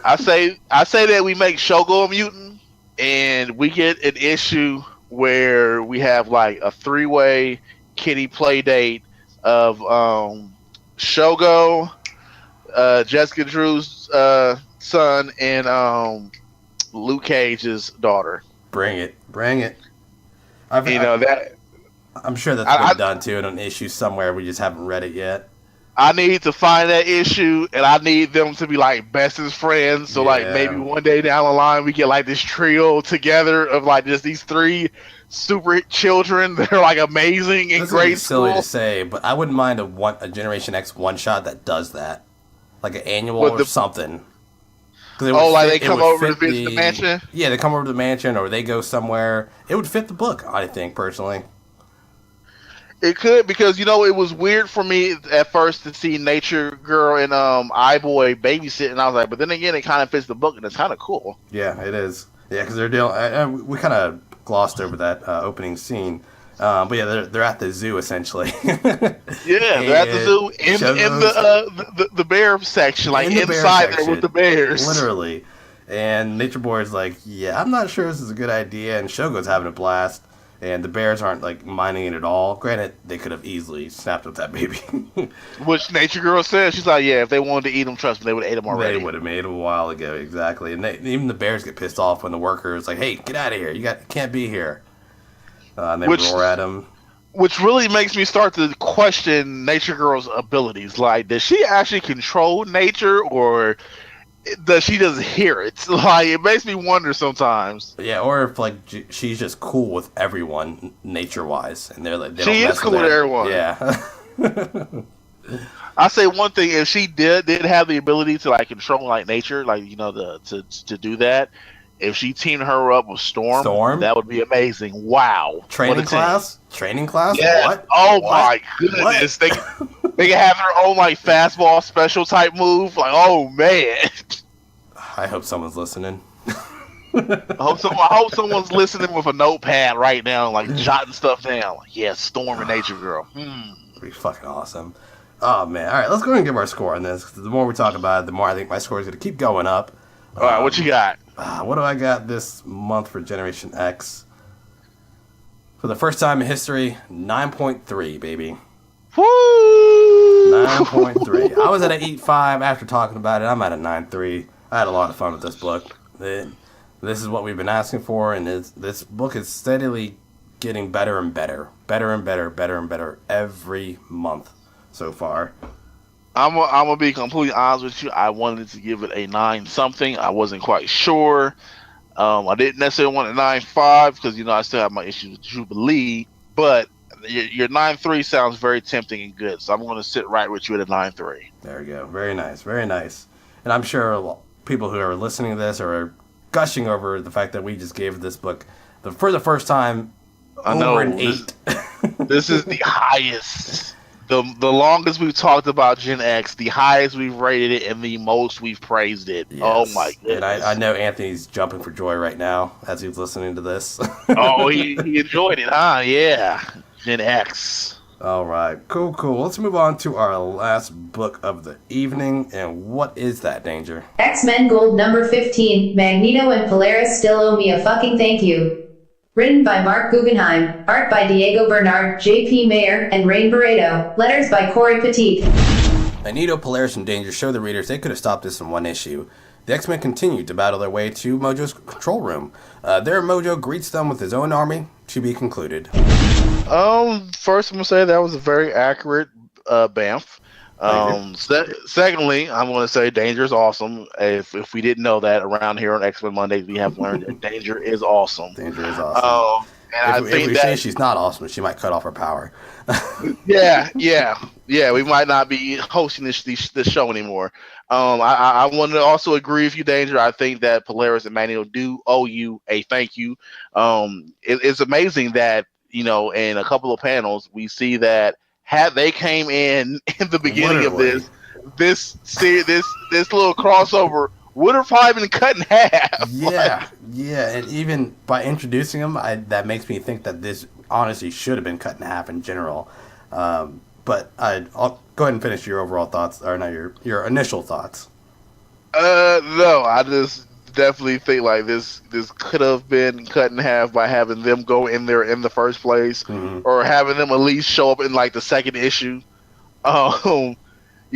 Speaker 4: I say that we make Shogo a mutant, and we get an issue where we have like a 3-way kitty play date of Shogo, Jessica Drew's son, and Luke Cage's daughter.
Speaker 1: Bring it.
Speaker 4: I'm
Speaker 1: sure that's been done too in an issue somewhere. We just haven't read it yet.
Speaker 4: I need to find that issue, and I need them to be like bestest friends. So like
Speaker 1: Yeah.
Speaker 4: maybe one day down the line we get like this trio together of like just these three super children that are like amazing in
Speaker 1: This is gonna be
Speaker 4: grade
Speaker 1: silly
Speaker 4: school.
Speaker 1: to say, but I wouldn't mind a Generation X one shot that does that, like an annual
Speaker 4: What
Speaker 1: or
Speaker 4: the-
Speaker 1: something. 'Cause it would
Speaker 4: Oh, like they
Speaker 1: it
Speaker 4: come
Speaker 1: would
Speaker 4: over to
Speaker 1: fit
Speaker 4: visit the mansion?
Speaker 1: Yeah, they come over to the mansion, or they go somewhere. It would fit the book, I think, personally.
Speaker 4: It could, because it was weird for me at first to see Nature Girl and iBoy babysitting. I was like, but then again, it kind of fits the book and it's kind of cool.
Speaker 1: Yeah, it is. Yeah, because they're dealing. We kind of glossed over that opening scene, but yeah, they're at the zoo essentially.
Speaker 4: Yeah, they're at the zoo in the bear section, like
Speaker 1: In the bear
Speaker 4: inside there
Speaker 1: section,
Speaker 4: with the bears.
Speaker 1: literally. And Nature Boy is like, yeah, I'm not sure this is a good idea, and Shogo's having a blast. And the bears aren't like minding it at all. Granted, they could have easily snapped up that baby.
Speaker 4: Which Nature Girl says, she's like, yeah, if they wanted to eat them, trust me, they would have ate them already.
Speaker 1: They would have made it a while ago, exactly. And even the bears get pissed off when the workers like, "Hey, get out of here! You can't be here." And they roar at them.
Speaker 4: Which really makes me start to question Nature Girl's abilities. Like, does she actually control nature, or does she just hear it? Like, it makes me wonder sometimes.
Speaker 1: Yeah, or if like she's just cool with everyone, nature-wise, and they're like, they
Speaker 4: She
Speaker 1: don't
Speaker 4: is
Speaker 1: mess
Speaker 4: cool with everyone.
Speaker 1: Yeah.
Speaker 4: I say one thing: if she did have the ability to like control like nature, like to do that, if she teamed her up with Storm, that would be amazing. Wow,
Speaker 1: Training class?
Speaker 4: Yeah.
Speaker 1: What?
Speaker 4: Oh
Speaker 1: What?
Speaker 4: my goodness, they can have their own like fastball special type move. Like, oh man.
Speaker 1: I hope someone's listening.
Speaker 4: I hope someone's listening with a notepad right now, like jotting stuff down. Like, yeah, Storm and Nature Girl.
Speaker 1: It'd be fucking awesome. Oh man! All right, let's go ahead and give our score on this. 'Cause the more we talk about it, the more I think my score is going to keep going up.
Speaker 4: All right, what you got?
Speaker 1: What do I got this month for Generation X? For the first time in history, 9.3, baby.
Speaker 4: Woo!
Speaker 1: 9.3. I was at an 8.5 after talking about it. I'm at a 9.3. I had a lot of fun with this book. This is what we've been asking for, and this book is steadily getting better and better. Better and better, better and better every month so far.
Speaker 4: I'm gonna be completely honest with you. I wanted to give it a 9 something. I wasn't quite sure. I didn't necessarily want a 9.5 because I still have my issues with Jubilee. But your 9.3 sounds very tempting and good, so I'm going to sit right with you at a 9.3.
Speaker 1: There we go. Very nice, very nice. And I'm sure people who are listening to this are gushing over the fact that we just gave this book for the first time over an 8.
Speaker 4: This is the highest. The longest we've talked about Gen X, the highest we've rated it, and the most we've praised it.
Speaker 1: Yes.
Speaker 4: Oh my goodness!
Speaker 1: And I know Anthony's jumping for joy right now as he's listening to this.
Speaker 4: Oh, he enjoyed it, huh? Yeah, Gen X.
Speaker 1: All right, cool. Let's move on to our last book of the evening, and what is that, Danger?
Speaker 3: X-Men Gold number 15, Magneto and Polaris still owe me a fucking thank you. Written by Mark Guggenheim, art by Diego Bernard, J.P. Mayer, and Rain Barreto, letters by Corey Petit.
Speaker 1: Magneto, Polaris, and Danger show the readers they could have stopped this in one issue. The X-Men continued to battle their way to Mojo's control room. There, Mojo greets them with his own army, to be concluded.
Speaker 4: First I'm gonna say that was a very accurate Banff. Secondly, I'm gonna say Danger is awesome. If we didn't know that, around here on X-Men Mondays, we have learned that Danger is awesome.
Speaker 1: Danger is awesome.
Speaker 4: And
Speaker 1: if we say she's not awesome, she might cut off her power.
Speaker 4: Yeah. We might not be hosting this show anymore. I want to also agree with you, Danger. I think that Polaris and Magneto do owe you a thank you. It's amazing that in a couple of panels we see that had they came in the beginning of this little crossover would have probably been cut in half.
Speaker 1: Yeah, and even by introducing him, that makes me think that this honestly should have been cut in half in general. But I'll go ahead and finish your overall thoughts, or not your initial thoughts.
Speaker 4: No, I just definitely think like this could have been cut in half by having them go in there in the first place, or having them at least show up in like the second issue. You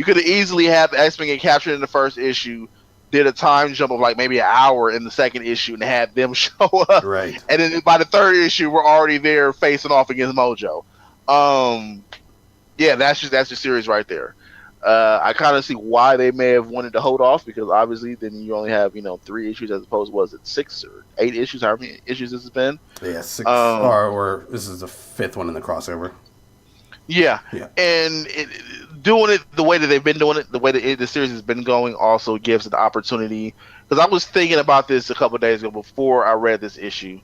Speaker 4: could have easily had the X-Men get captured in the first issue, did a time jump of like maybe an hour in the second issue, and had them show up.
Speaker 1: Right.
Speaker 4: And then by the third issue, we're already there facing off against Mojo. Yeah, that's your series right there.
Speaker 2: I kind of see why they may have wanted to hold off, because obviously then you only have 3 issues as opposed to, was it 6 or 8 issues? How many issues this has been?
Speaker 1: Yeah, 6. Or this is the 5th one in the crossover.
Speaker 2: Yeah. And doing it the way that they've been doing it, the way that the series has been going, also gives an opportunity. Because I was thinking about this a couple of days ago before I read this issue,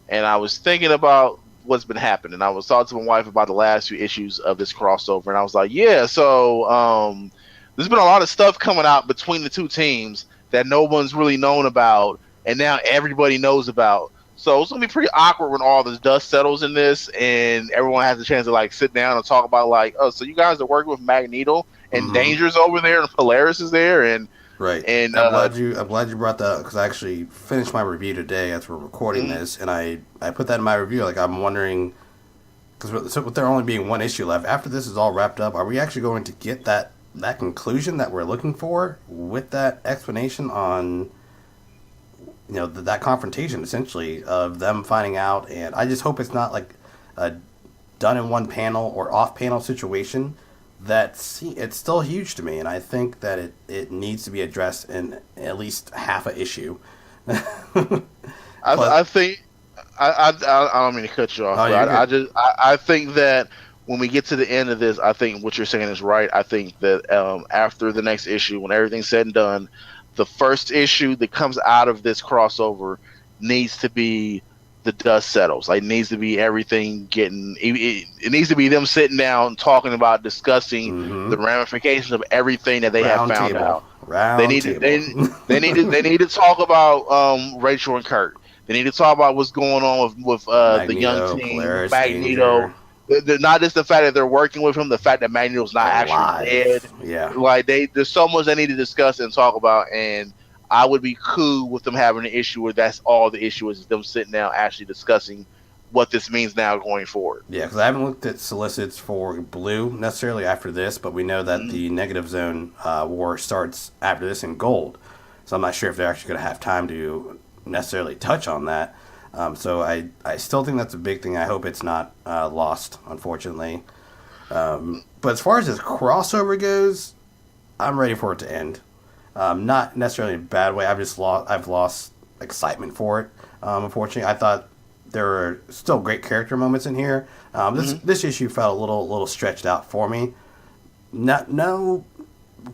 Speaker 2: and I was thinking about what's been happening. I was talking to my wife about the last few issues of this crossover, and I was like, yeah, so there's been a lot of stuff coming out between the two teams that no one's really known about, and now everybody knows about. So it's gonna be pretty awkward when all this dust settles in this, and everyone has a chance to like sit down and talk about like, oh, so you guys are working with Magneto, and Danger's over there, and Polaris is there, and
Speaker 1: right. And I'm glad you brought that up, because I actually finished my review today as we're recording this, and I put that in my review. Like, I'm wondering, because with there only being 1 issue left, after this is all wrapped up, are we actually going to get that conclusion that we're looking for with that explanation on, that confrontation, essentially, of them finding out? And I just hope it's not like a done in one panel or off panel situation. It's still huge to me, and I think that it needs to be addressed in at least half an issue.
Speaker 2: I think I don't mean to cut you off, but I think that when we get to the end of this, I think what you're saying is right. I think that after the next issue, when everything's said and done, the first issue that comes out of this crossover needs to be the dust settles. Like, it needs to be everything getting. It needs to be them sitting down, talking about, discussing the ramifications of everything that they have found out. They need to talk about Rachel and Kurt. They need to talk about what's going on with the young team,
Speaker 1: Polaris,
Speaker 2: Magneto. Not just the fact that they're working with him, the fact that Magneto's not actually dead.
Speaker 1: Yeah,
Speaker 2: like there's so much they need to discuss and talk about, and I would be cool with them having an issue where that's all the issue is them sitting down actually discussing what this means now going forward.
Speaker 1: Yeah, because I haven't looked at solicits for Blue necessarily after this, but we know that the Negative Zone war starts after this in Gold. So I'm not sure if they're actually going to have time to necessarily touch on that. So I still think that's a big thing. I hope it's not lost, unfortunately. But as far as this crossover goes, I'm ready for it to end. Not necessarily in a bad way. I've lost excitement for it. Unfortunately, I thought there were still great character moments in here. This issue felt a little stretched out for me. No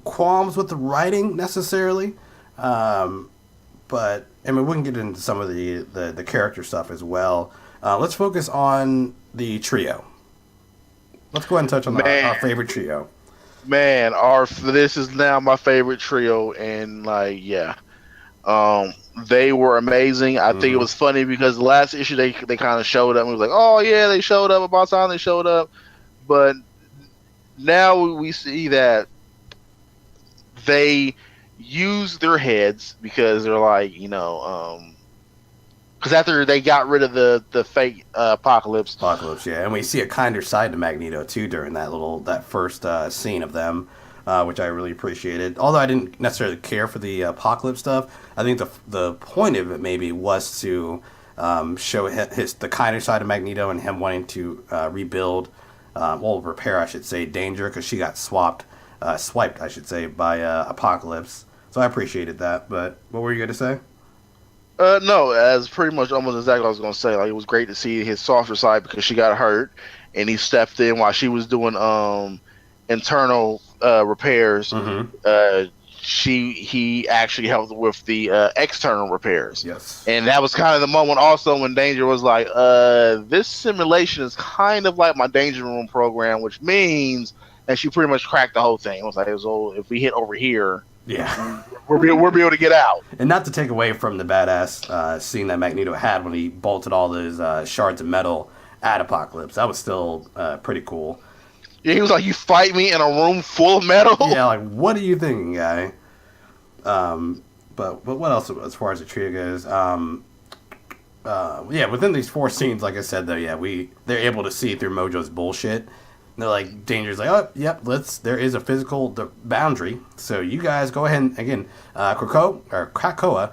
Speaker 1: qualms with the writing necessarily, but I mean, we can get into some of the character stuff as well. Let's focus on the trio. Let's go ahead and touch on our favorite trio.
Speaker 2: Man, this is now my favorite trio, and they were amazing. I think it was funny because the last issue they kind of showed up and we was like, oh yeah, they showed up about time they showed up, but now we see that they use their heads because they're like, because after they got rid of the fake Apocalypse,
Speaker 1: yeah, and we see a kinder side to Magneto too during that first scene of them, which I really appreciated. Although I didn't necessarily care for the Apocalypse stuff, I think the point of it maybe was to show the kinder side of Magneto and him wanting to repair, I should say, Danger, because she got swiped, I should say, by Apocalypse. So I appreciated that. But what were you going to say?
Speaker 2: No, as pretty much almost exactly what I was going to say. Like, it was great to see his softer side because she got hurt, and he stepped in while she was doing internal repairs. He actually helped with the external repairs.
Speaker 1: Yes, and
Speaker 2: that was kind of the moment also when Danger was like, "This simulation is kind of like my Danger Room program," which means, and she pretty much cracked the whole thing. It was like, if we hit over here.
Speaker 1: Yeah,
Speaker 2: we'll be able to get out.
Speaker 1: And not to take away from the badass scene that Magneto had when he bolted all those shards of metal at Apocalypse. That was still pretty cool.
Speaker 2: Yeah, he was like, "You fight me in a room full of metal?"
Speaker 1: Yeah, like, what are you thinking, guy? But what else as far as the trio goes? Within these 4 scenes, like I said, though, they're able to see through Mojo's bullshit. They're like, Danger's like, oh, yep, there is a physical boundary, so you guys go ahead and, again, Krakoa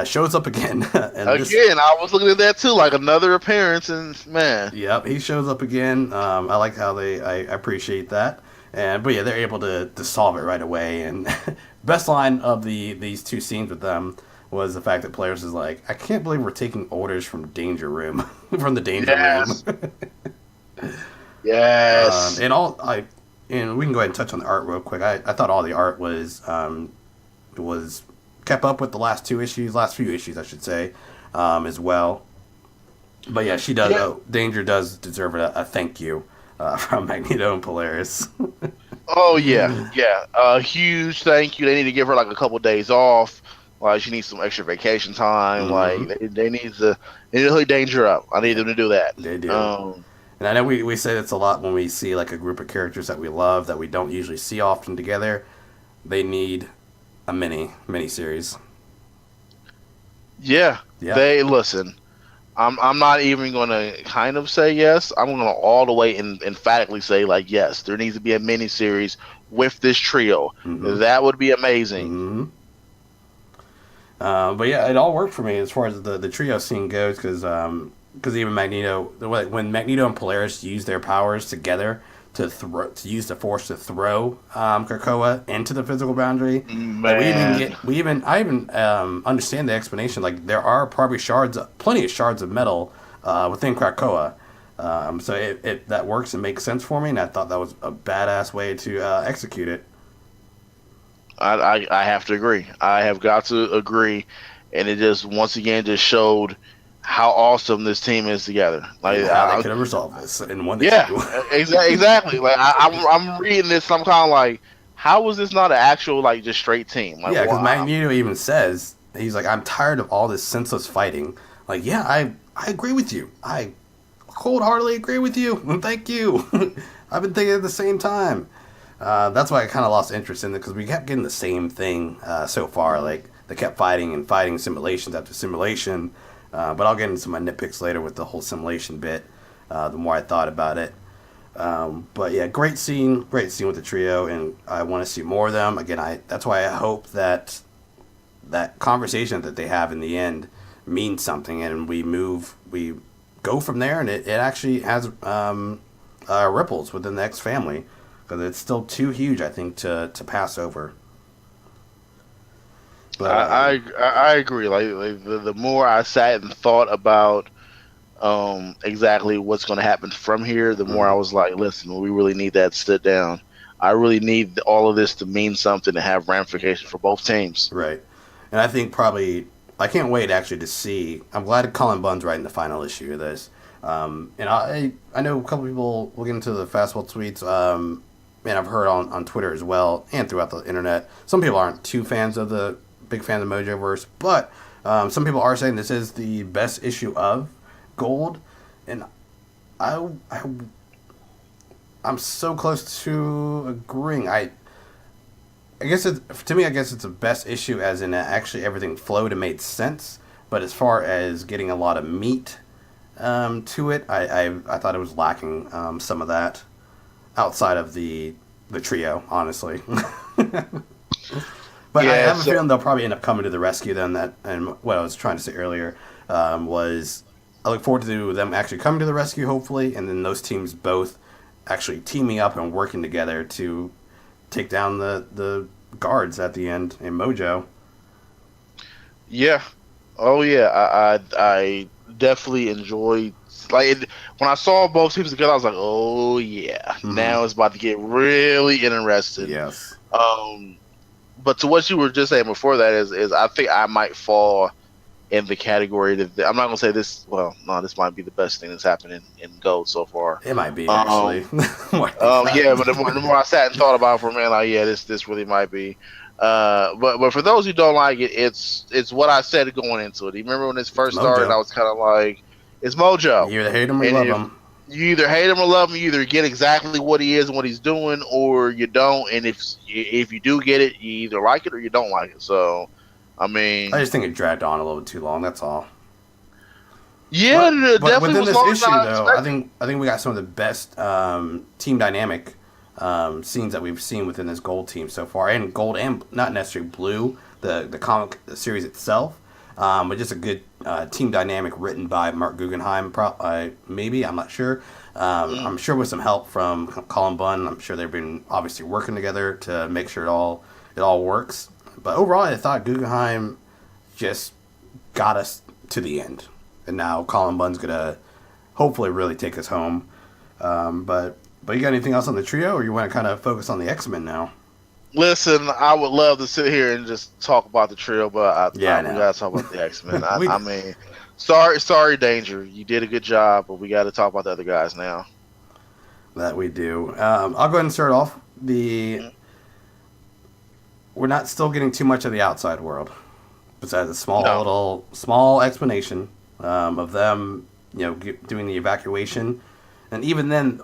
Speaker 1: shows up again.
Speaker 2: I was looking at that too, like another appearance, and man.
Speaker 1: Yep, he shows up again. I like how I appreciate that. But yeah, they're able to solve it right away. And best line of these two scenes with them was the fact that Polaris is like, I can't believe we're taking orders from Danger Room, from the Danger
Speaker 2: Yes.
Speaker 1: Room.
Speaker 2: Yes.
Speaker 1: And we can go ahead and touch on the art real quick. I thought all the art was kept up with the last few issues, I should say, as well. But yeah, she does.
Speaker 2: Yeah.
Speaker 1: Danger does deserve a thank you from Magneto and Polaris.
Speaker 2: Oh yeah, yeah. A huge thank you. They need to give her like a couple days off. Like she needs some extra vacation time.
Speaker 1: Mhm.
Speaker 2: Like they need to hook Danger up. I need them to do that.
Speaker 1: They do. And I know we say this a lot when we see like a group of characters that we love that we don't usually see often together. They need a mini series.
Speaker 2: Yeah,
Speaker 1: Yeah.
Speaker 2: they listen. I'm not even gonna kind of say yes. I'm gonna all the way and emphatically say like yes. There needs to be a mini series with this trio.
Speaker 1: Mhm.
Speaker 2: That would be amazing.
Speaker 1: Hmm. But yeah, it all worked for me as far as the trio scene goes, because even Magneto, when Magneto and Polaris use their powers together to use the Force to throw Krakoa into the physical boundary,
Speaker 2: Man.
Speaker 1: I even understand the explanation. Like there are probably plenty of shards of metal within Krakoa. So that works and makes sense for me, and I thought that was a badass way to execute it.
Speaker 2: I have to agree. I have got to agree, and it just once again just showed how awesome this team is together. Like
Speaker 1: How they could have resolved this in one
Speaker 2: yeah,
Speaker 1: issue.
Speaker 2: exactly. Like I'm reading this, and I'm kind of like, how was this not an actual like just straight team? Like,
Speaker 1: Yeah, because
Speaker 2: wow.
Speaker 1: Magneto even says, he's like, I'm tired of all this senseless fighting. Like, yeah, I agree with you. I wholeheartedly agree with you. Thank you. I've been thinking at the same time. That's why I kind of lost interest in it, because we kept getting the same thing so far. Like, they kept fighting simulations after simulation. But I'll get into my nitpicks later with the whole simulation bit, the more I thought about it. But yeah, great scene with the trio, and I want to see more of them. Again, that's why I hope that conversation that they have in the end means something, and we go from there, and it actually has ripples within the X family, because it's still too huge, I think, to pass over. But,
Speaker 2: I agree. Like the more I sat and thought about exactly what's going to happen from here, the more I was like, listen, we really need that sit down. I really need all of this to mean something and have ramifications for both teams.
Speaker 1: right. And I think probably I can't wait actually to see. I'm glad Cullen Bunn's writing the final issue of this. And I know a couple people will get into the fastball tweets. And I've heard on Twitter as well and throughout the internet. Some people aren't big fans of Mojoverse, but some people are saying this is the best issue of Gold, and I'm so close to agreeing. I guess to me, I guess it's the best issue as in actually everything flowed and made sense. But as far as getting a lot of meat to it, I thought it was lacking some of that outside of the trio, honestly. But
Speaker 2: Yeah,
Speaker 1: I have a feeling they'll probably end up coming to the rescue then. And what I was trying to say earlier was I look forward to them actually coming to the rescue, hopefully, and then those teams both actually teaming up and working together to take down the guards at the end in Mojo.
Speaker 2: Yeah. Oh yeah. I definitely enjoyed when I saw both teams together. I was like, oh yeah, now it's about to get really interesting.
Speaker 1: Yes.
Speaker 2: But to what you were just saying before that is I think I might fall in the category that I'm not gonna say this. Well, no, this might be the best thing that's happened in Gold so far.
Speaker 1: It might be actually.
Speaker 2: Yeah, but the more I sat and thought about it for a minute, like yeah, this really might be. But for those who don't like it, it's what I said going into it. You remember when this first started? I was kind of like, it's Mojo.
Speaker 1: You either hate him or love him.
Speaker 2: You either hate him or love him. You either get exactly what he is and what he's doing, or you don't. And if you do get it, you either like it or you don't like it. So, I mean,
Speaker 1: I just think it dragged on a little bit too long. That's all.
Speaker 2: Yeah,
Speaker 1: but
Speaker 2: definitely
Speaker 1: within
Speaker 2: was
Speaker 1: this
Speaker 2: long
Speaker 1: issue,
Speaker 2: as
Speaker 1: though,
Speaker 2: I
Speaker 1: I think we got some of the best team dynamic scenes that we've seen within this Gold team so far, and Gold and not necessarily Blue, the comic series itself, but just a good team dynamic written by Mark Guggenheim. Maybe I'm not sure, I'm sure with some help from Colin Bunn, I'm sure they've been obviously working together to make sure it all works. But overall, I thought Guggenheim just got us to the end, and now Colin Bunn's gonna hopefully really take us home. But you got anything else on the trio, or you want to kind of focus on the X-Men now?
Speaker 2: Listen, I would love to sit here and just talk about the trio, but we gotta talk about the X-Men. I mean, sorry, Danger. You did a good job, but we got to talk about the other guys now.
Speaker 1: That we do. I'll go ahead and start off. We're not still getting too much of the outside world, besides a small explanation of them, doing the evacuation, and even then,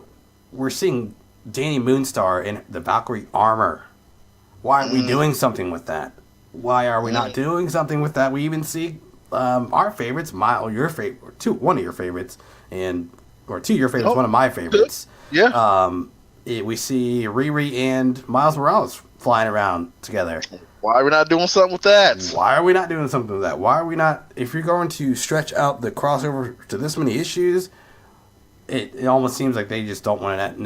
Speaker 1: we're seeing Danny Moonstar in the Valkyrie armor. Why aren't we doing something with that? Why are we not doing something with that? We even see our favorites, your favorite, one of your favorites, or two of your favorites, one of my favorites.
Speaker 2: Yeah.
Speaker 1: We see Riri and Miles Morales flying around together.
Speaker 2: Why are we not doing something with that?
Speaker 1: Why are we not doing something with that? Why are we not? If you're going to stretch out the crossover to this many issues, it almost seems like they just don't want to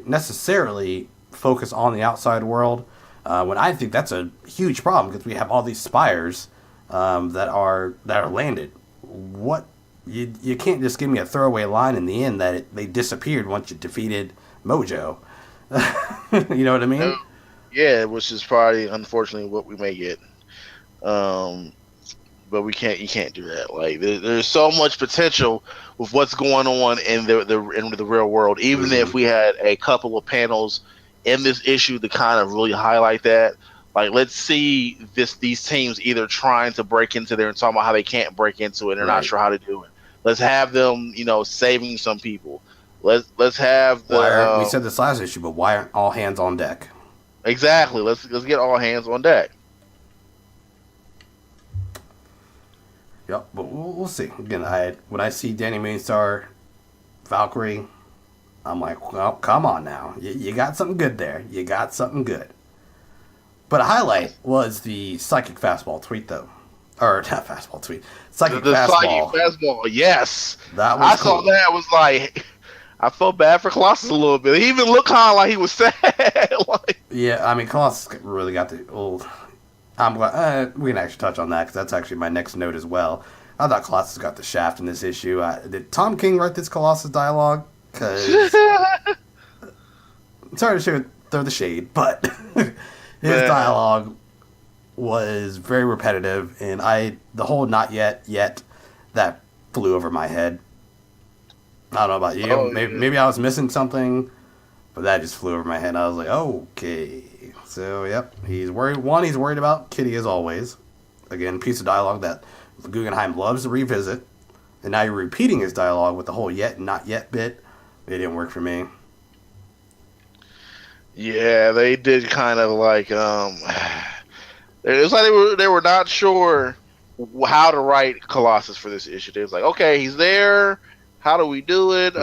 Speaker 1: necessarily focus on the outside world. When I think that's a huge problem, because we have all these spires that are landed. What you can't just give me a throwaway line in the end that they disappeared once you defeated Mojo. You know what I mean?
Speaker 2: Yeah, which is probably unfortunately what we may get. But you can't do that. Like there's so much potential with what's going on in the real world. Even if we had a couple of panels in this issue to kind of really highlight that. Like, let's see these teams either trying to break into there and talking about how they can't break into it and they're not sure how to do it. Let's have them, saving some people. Let's have the.
Speaker 1: We said this last issue, but why aren't all hands on deck?
Speaker 2: Exactly. Let's get all hands on deck.
Speaker 1: Yep, but we'll see. Again, when I see Danny Moonstar, Valkyrie, I'm like, well, come on now. You got something good there. You got something good. But a highlight was the psychic fastball tweet, though. Or not fastball tweet. Psychic fastball.
Speaker 2: Psychic fastball, yes.
Speaker 1: That was
Speaker 2: cool. Saw that. I was like, I felt bad for Colossus a little bit. He even looked kind of like he was sad.
Speaker 1: Yeah, I mean, Colossus really got the old. I'm glad we can actually touch on that because that's actually my next note as well. I thought Colossus got the shaft in this issue. Did Tom King write this Colossus dialogue? Because sorry to throw the shade, but his dialogue was very repetitive, and the whole "not yet" that flew over my head. I don't know about you. Maybe I was missing something, but that just flew over my head. I was like, okay. So, yep, he's worried. One, he's worried about Kitty as always. Again, piece of dialogue that Guggenheim loves to revisit. And now you're repeating his dialogue with the whole yet and not yet bit. It didn't work for me.
Speaker 2: Yeah, they did kind of like, it was like they were not sure how to write Colossus for this issue. They was like, okay, he's there. How do we do it?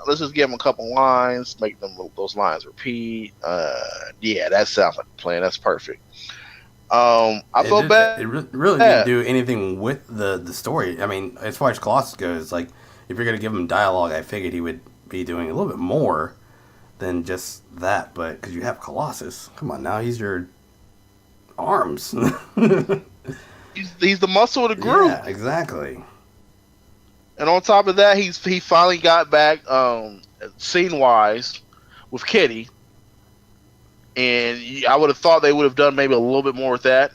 Speaker 2: Let's just give him a couple lines, make those lines repeat. Yeah, that sounds like a plan. That's perfect. I felt bad.
Speaker 1: It really didn't do anything with the story. I mean, as far as Colossus goes, like, if you're going to give him dialogue, I figured he would be doing a little bit more than just that. But because you have Colossus, come on now, he's your arms.
Speaker 2: he's the muscle of the group.
Speaker 1: Yeah, exactly.
Speaker 2: And on top of that, he finally got back scene wise with Kitty, and I would have thought they would have done maybe a little bit more with that.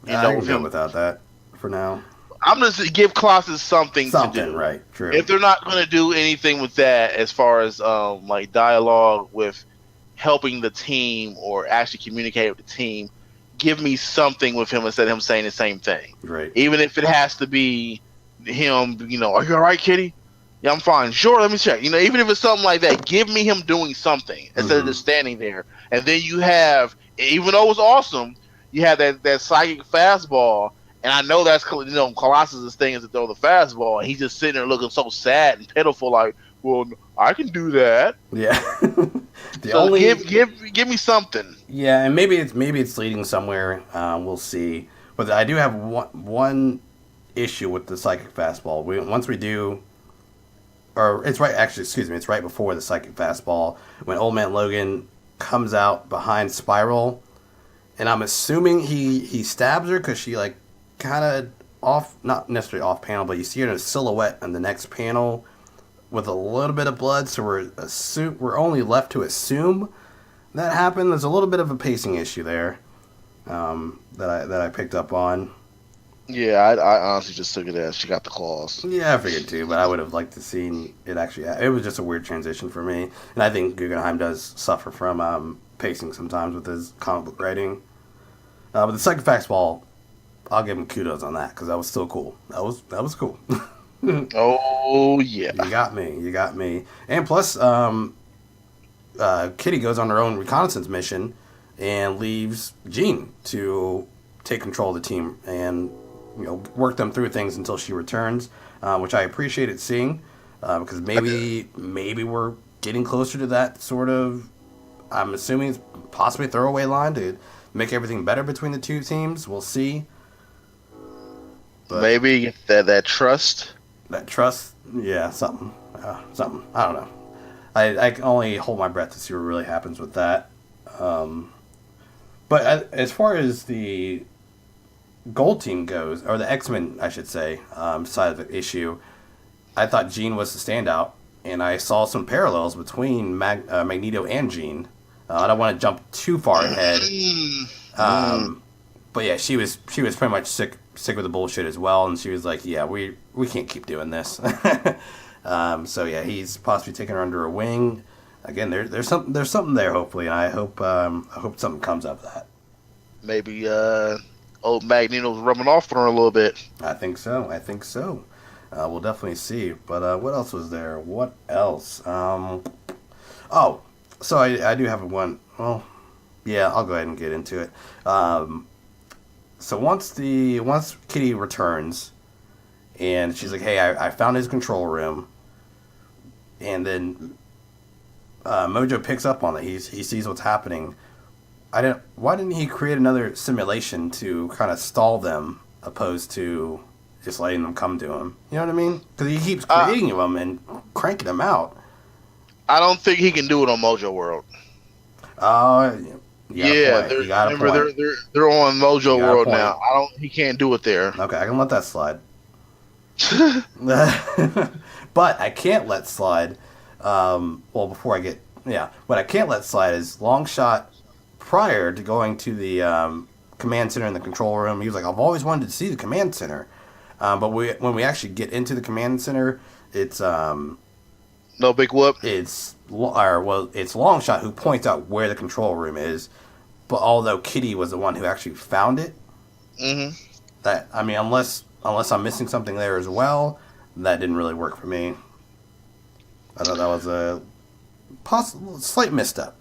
Speaker 1: I can go without that for now.
Speaker 2: I'm just to give Colossus something to do.
Speaker 1: Right? True.
Speaker 2: If they're not going to do anything with that, as far as like dialogue with helping the team or actually communicate with the team, give me something with him instead of him saying the same thing.
Speaker 1: Right.
Speaker 2: Even if it has to be him, are you all right, Kitty? Yeah, I'm fine. Sure, let me check. Even if it's something like that, give me him doing something instead of just standing there. And then you have, even though it was awesome, you have that psychic fastball. And I know that's Colossus' thing is to throw the fastball, and he's just sitting there looking so sad and pitiful, like, well, I can do that.
Speaker 1: Yeah.
Speaker 2: Give me something.
Speaker 1: Yeah, and maybe it's leading somewhere. We'll see. But I do have one issue with the psychic fastball. Once we do or it's right. Actually, excuse me, it's right before the psychic fastball when Old Man Logan comes out behind Spiral, and I'm assuming he stabs her because she like kind of off, not necessarily off panel, but you see her in a silhouette on the next panel with a little bit of blood. So we're only left to assume that happened. There's a little bit of a pacing issue there that I picked up on.
Speaker 2: Yeah, I honestly just took it as she got the claws.
Speaker 1: Yeah, I figured too, but I would have liked to seen it actually. It was just a weird transition for me, and I think Guggenheim does suffer from pacing sometimes with his comic book writing. But the second fastball, I'll give him kudos on that because that was still cool. That was cool.
Speaker 2: Oh yeah,
Speaker 1: You got me. And plus, Kitty goes on her own reconnaissance mission and leaves Jean to take control of the team and work them through things until she returns, which I appreciated seeing because maybe we're getting closer to that sort of. I'm assuming it's possibly a throwaway line to make everything better between the two teams. We'll see. But
Speaker 2: maybe that trust.
Speaker 1: That trust, yeah, something. I don't know. I can only hold my breath to see what really happens with that. But as far as the Gold Team goes, or the X-Men, I should say, side of the issue, I thought Jean was the standout, and I saw some parallels between Magneto and Jean. I don't want to jump too far ahead. But yeah, she was pretty much sick with the bullshit as well, and she was like, "Yeah, we can't keep doing this." So yeah, he's possibly taking her under a wing. Again, there's something there hopefully, and I hope something comes of that.
Speaker 2: Maybe old Magneto's rubbing off on her a little bit.
Speaker 1: I think so. We'll definitely see. But what else was there? What else? Oh, so I do have one. Well, yeah, I'll go ahead and get into it. So once Kitty returns, and she's like, "Hey, I found his control room," and then Mojo picks up on it. He sees what's happening. Why didn't he create another simulation to kind of stall them, opposed to just letting them come to him? You know what I mean? Because he keeps creating them and cranking them out.
Speaker 2: I don't think he can do it on Mojo World.
Speaker 1: Yeah,
Speaker 2: remember they're on Mojo World now. He can't do it there.
Speaker 1: Okay, I can let that slide. But I can't let slide. What I can't let slide is Longshot. Prior to going to the command center in the control room, he was like, "I've always wanted to see the command center." But when we actually get into the command center, it's
Speaker 2: no big whoop.
Speaker 1: It's Longshot who points out where the control room is. But although Kitty was the one who actually found it, unless I'm missing something there as well, that didn't really work for me. I thought that was a slight misstep.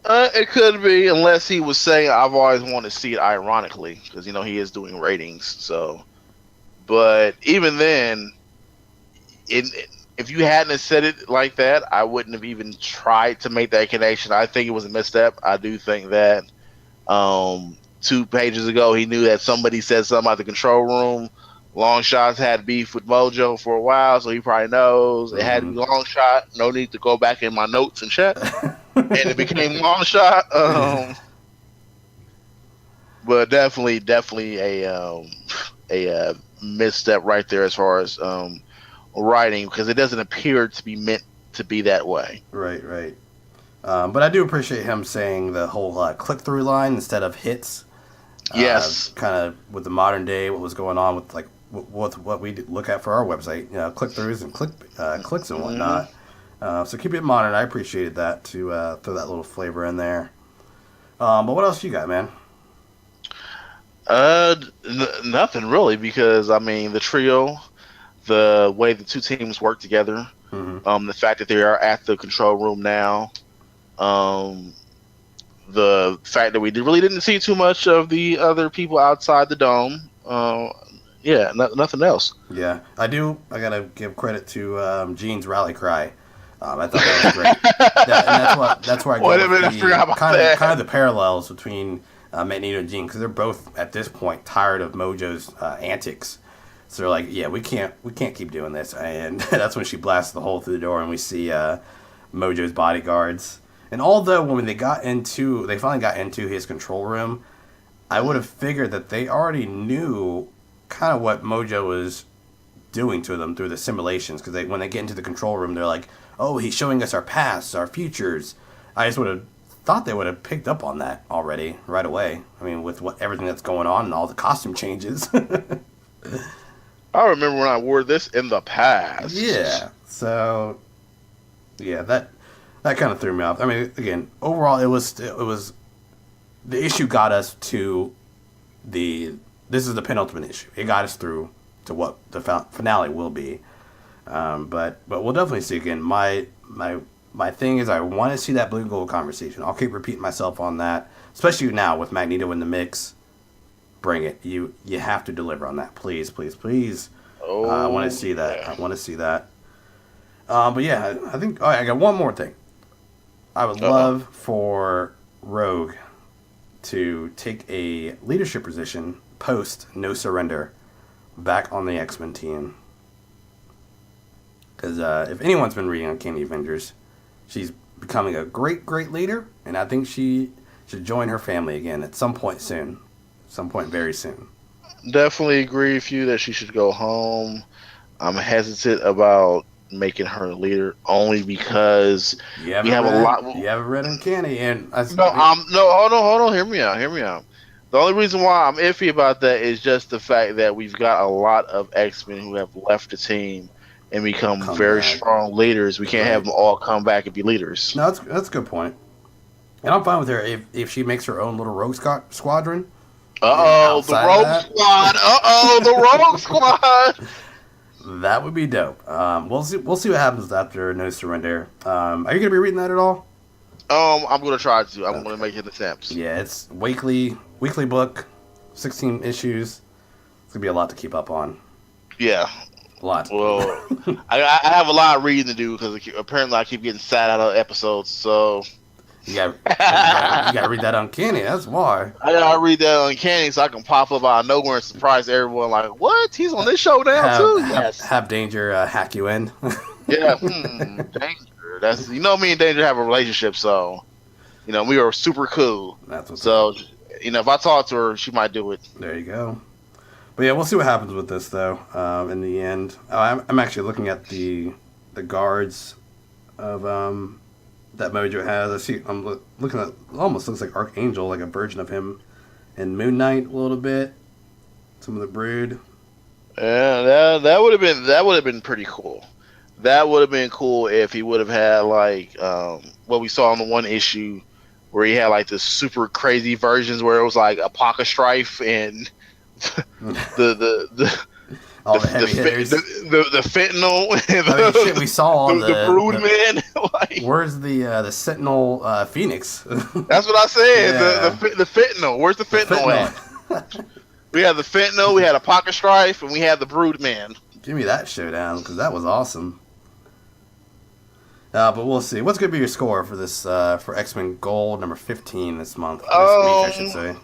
Speaker 2: It could be, unless he was saying, "I've always wanted to see it," ironically, because he is doing ratings. So, but even then, if you hadn't said it like that, I wouldn't have even tried to make that connection. I think it was a misstep. I do think that 2 pages ago, he knew that somebody said something about the control room. Longshot's had beef with Mojo for a while, so he probably knows it had to be Longshot. No need to go back in my notes and check. And it became Longshot. But definitely a misstep right there as far as writing, because it doesn't appear to be meant to be that way.
Speaker 1: Right. But I do appreciate him saying the whole click-through line instead of hits.
Speaker 2: Yes.
Speaker 1: Kind of with the modern day, what was going on with what we look at for our website, click-throughs and clicks and whatnot. So keep it modern. I appreciated that to throw that little flavor in there. But what else you got, man?
Speaker 2: Nothing really, because the trio, the way the two teams work together, the fact that they are at the control room now, the fact that we really didn't see too much of the other people outside the dome. Nothing else. Yeah,
Speaker 1: I gotta give credit to Gene's rally cry. I thought that was great. That's where I go with kind of the parallels between Magneto and Jean, because they're both at this point tired of Mojo's antics. So they're like, yeah, we can't keep doing this, and that's when she blasts the hole through the door, and we see Mojo's bodyguards. And although when they finally got into his control room, I would have figured that they already knew kind of what Mojo was doing to them through the simulations, because when they get into the control room, they're like, oh, he's showing us our pasts, our futures. I just would have thought they would have picked up on that already right away. I mean, with everything that's going on and all the costume changes.
Speaker 2: I remember when I wore this in the past.
Speaker 1: Yeah. So, yeah, that kind of threw me off. I mean, again, overall, it was the issue got us to this is the penultimate issue. It got us through to what the finale will be. But we'll definitely see again. My thing is I want to see that blue and gold conversation. I'll keep repeating myself on that, especially now with Magneto in the mix. Bring it. You have to deliver on that, please, please, please.
Speaker 2: Oh,
Speaker 1: I want to see that.
Speaker 2: yeah.
Speaker 1: I want to see that. But yeah, I think I got one more thing. I would love for Rogue to take a leadership position post No Surrender back on the X-Men team. Because if anyone's been reading Uncanny Avengers, she's becoming a great, great leader, and I think she should join her family again at some point soon. Some point very soon.
Speaker 2: Definitely agree with you that she should go home. I'm hesitant about making her a leader only because we have a lot.
Speaker 1: You haven't read Uncanny, and
Speaker 2: Hold on. Hear me out. The only reason why I'm iffy about that is just the fact that we've got a lot of X-Men who have left the team and become very strong leaders. We can't have them all come back and be leaders.
Speaker 1: No, that's a good point. And I'm fine with her if she makes her own little rogue squadron.
Speaker 2: The Rogue Squad.
Speaker 1: That would be dope. We'll see what happens after No Surrender. Are you gonna be reading that at all?
Speaker 2: I'm gonna try to. I'm gonna make it attempts.
Speaker 1: Yeah, it's weekly book, 16 issues. It's gonna be a lot to keep up on.
Speaker 2: Yeah.
Speaker 1: A lot.
Speaker 2: Well, I have a lot of reading to do because apparently I keep getting sad out of episodes. So
Speaker 1: you gotta read that Uncanny. That's why.
Speaker 2: I gotta read that Uncanny so I can pop up out of nowhere and surprise everyone. Like, what? He's on this show now too? Yes.
Speaker 1: Have Danger hack you in.
Speaker 2: Yeah. Danger. That's me and Danger have a relationship, so we are super cool.
Speaker 1: That's what's
Speaker 2: so. If I talk to her, she might do it.
Speaker 1: There you go. But yeah, we'll see what happens with this, though, in the end. I'm actually looking at the guards of that Mojo has. I'm looking at, it almost looks like Archangel, like a version of him in Moon Knight a little bit. Some of the Brood.
Speaker 2: Yeah, that would have been pretty cool. That would have been cool if he would have had like what we saw in the one issue where he had like the super crazy versions where it was like Apoca Strife and the
Speaker 1: heavy hitters.
Speaker 2: The fentanyl.
Speaker 1: Shit, we saw
Speaker 2: the Brood Man.
Speaker 1: Like, where's the Sentinel Phoenix?
Speaker 2: That's what I said.
Speaker 1: Yeah.
Speaker 2: The fentanyl. Where's the fentanyl at? We had the fentanyl. We had Apoca Strife, and we had the Brood Man.
Speaker 1: Give me that showdown because that was awesome. But we'll see. What's going to be your score for this for X-Men Gold number 15 this month? This week, I should say.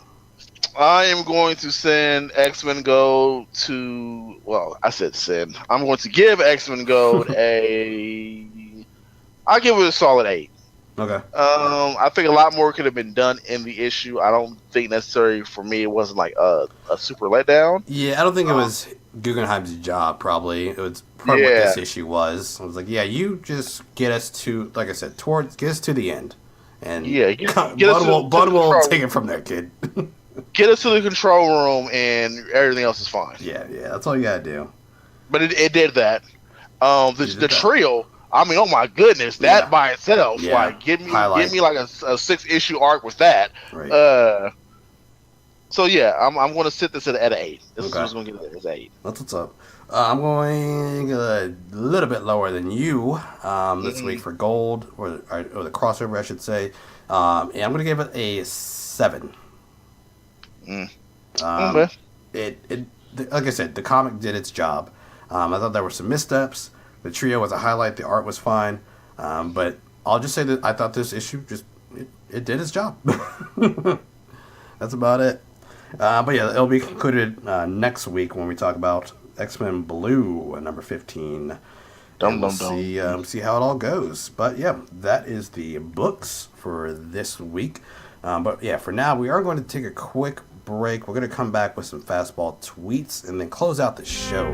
Speaker 2: I am going to send X-Men Gold to. Well, I said send. I'm going to give X-Men Gold I'll give it a solid 8.
Speaker 1: Okay.
Speaker 2: I think a lot more could have been done in the issue. I don't think necessarily for me it wasn't like a super letdown.
Speaker 1: Yeah, I don't think it was Guggenheim's job. Probably it was part of what this issue was. I was like, yeah, you just get us to, like I said, get us to the end, and Bud will take it from there, kid.
Speaker 2: Get us to the control room, and everything else is fine.
Speaker 1: Yeah, that's all you gotta do.
Speaker 2: But it did that. The trio. I mean, oh my goodness, that by itself, like give me like a 6-issue arc with that.
Speaker 1: Right.
Speaker 2: So yeah, I'm going to sit this at an 8. This is going to get it as 8.
Speaker 1: That's what's up. I'm going a little bit lower than you this week for Gold, or the crossover, I should say. And I'm going to give it a 7.
Speaker 2: Okay.
Speaker 1: It like I said, the comic did its job. I thought there were some missteps. The trio was a highlight. The art was fine. But I'll just say that I thought this issue it did its job. That's about it. But yeah, it'll be concluded next week when we talk about X-Men Blue at number 15.
Speaker 2: Dum,
Speaker 1: We'll
Speaker 2: dum.
Speaker 1: see how it all goes. But yeah, that is the books for this week. But yeah, for now, we are going to take a quick break. We're going to come back with some fastball tweets and then close out the show.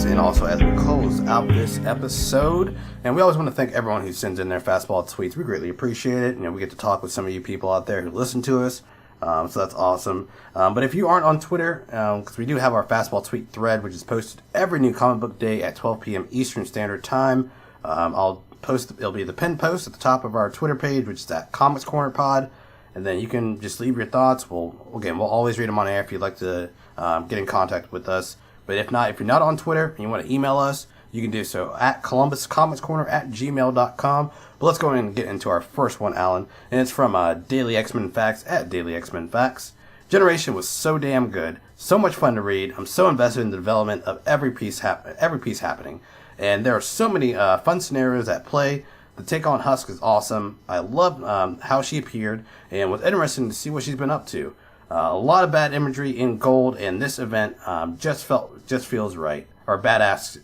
Speaker 1: And also as we close out this episode, and we always want to thank everyone who sends in their fastball tweets. We greatly appreciate it. We get to talk with some of you people out there who listen to us, so that's awesome. But if you aren't on Twitter, because we do have our fastball tweet thread, which is posted every new comic book day at 12 p.m. Eastern Standard Time. I'll post, it'll be the pinned post at the top of our Twitter page, which is at Comics Corner Pod, and then you can just leave your thoughts. We'll always read them on air if you'd like to get in contact with us. But if you're not on Twitter and you want to email us, you can do so at columbuscomicscorner@gmail.com. But let's go ahead and get into our first one, Alan. And it's from Daily X-Men Facts at Daily X-Men Facts. Generation was so damn good. So much fun to read. I'm so invested in the development of every piece happening. And there are so many fun scenarios at play. The take on Husk is awesome. I love how she appeared and was interesting to see what she's been up to. A lot of bad imagery in Gold, and this event just feels right. Or badass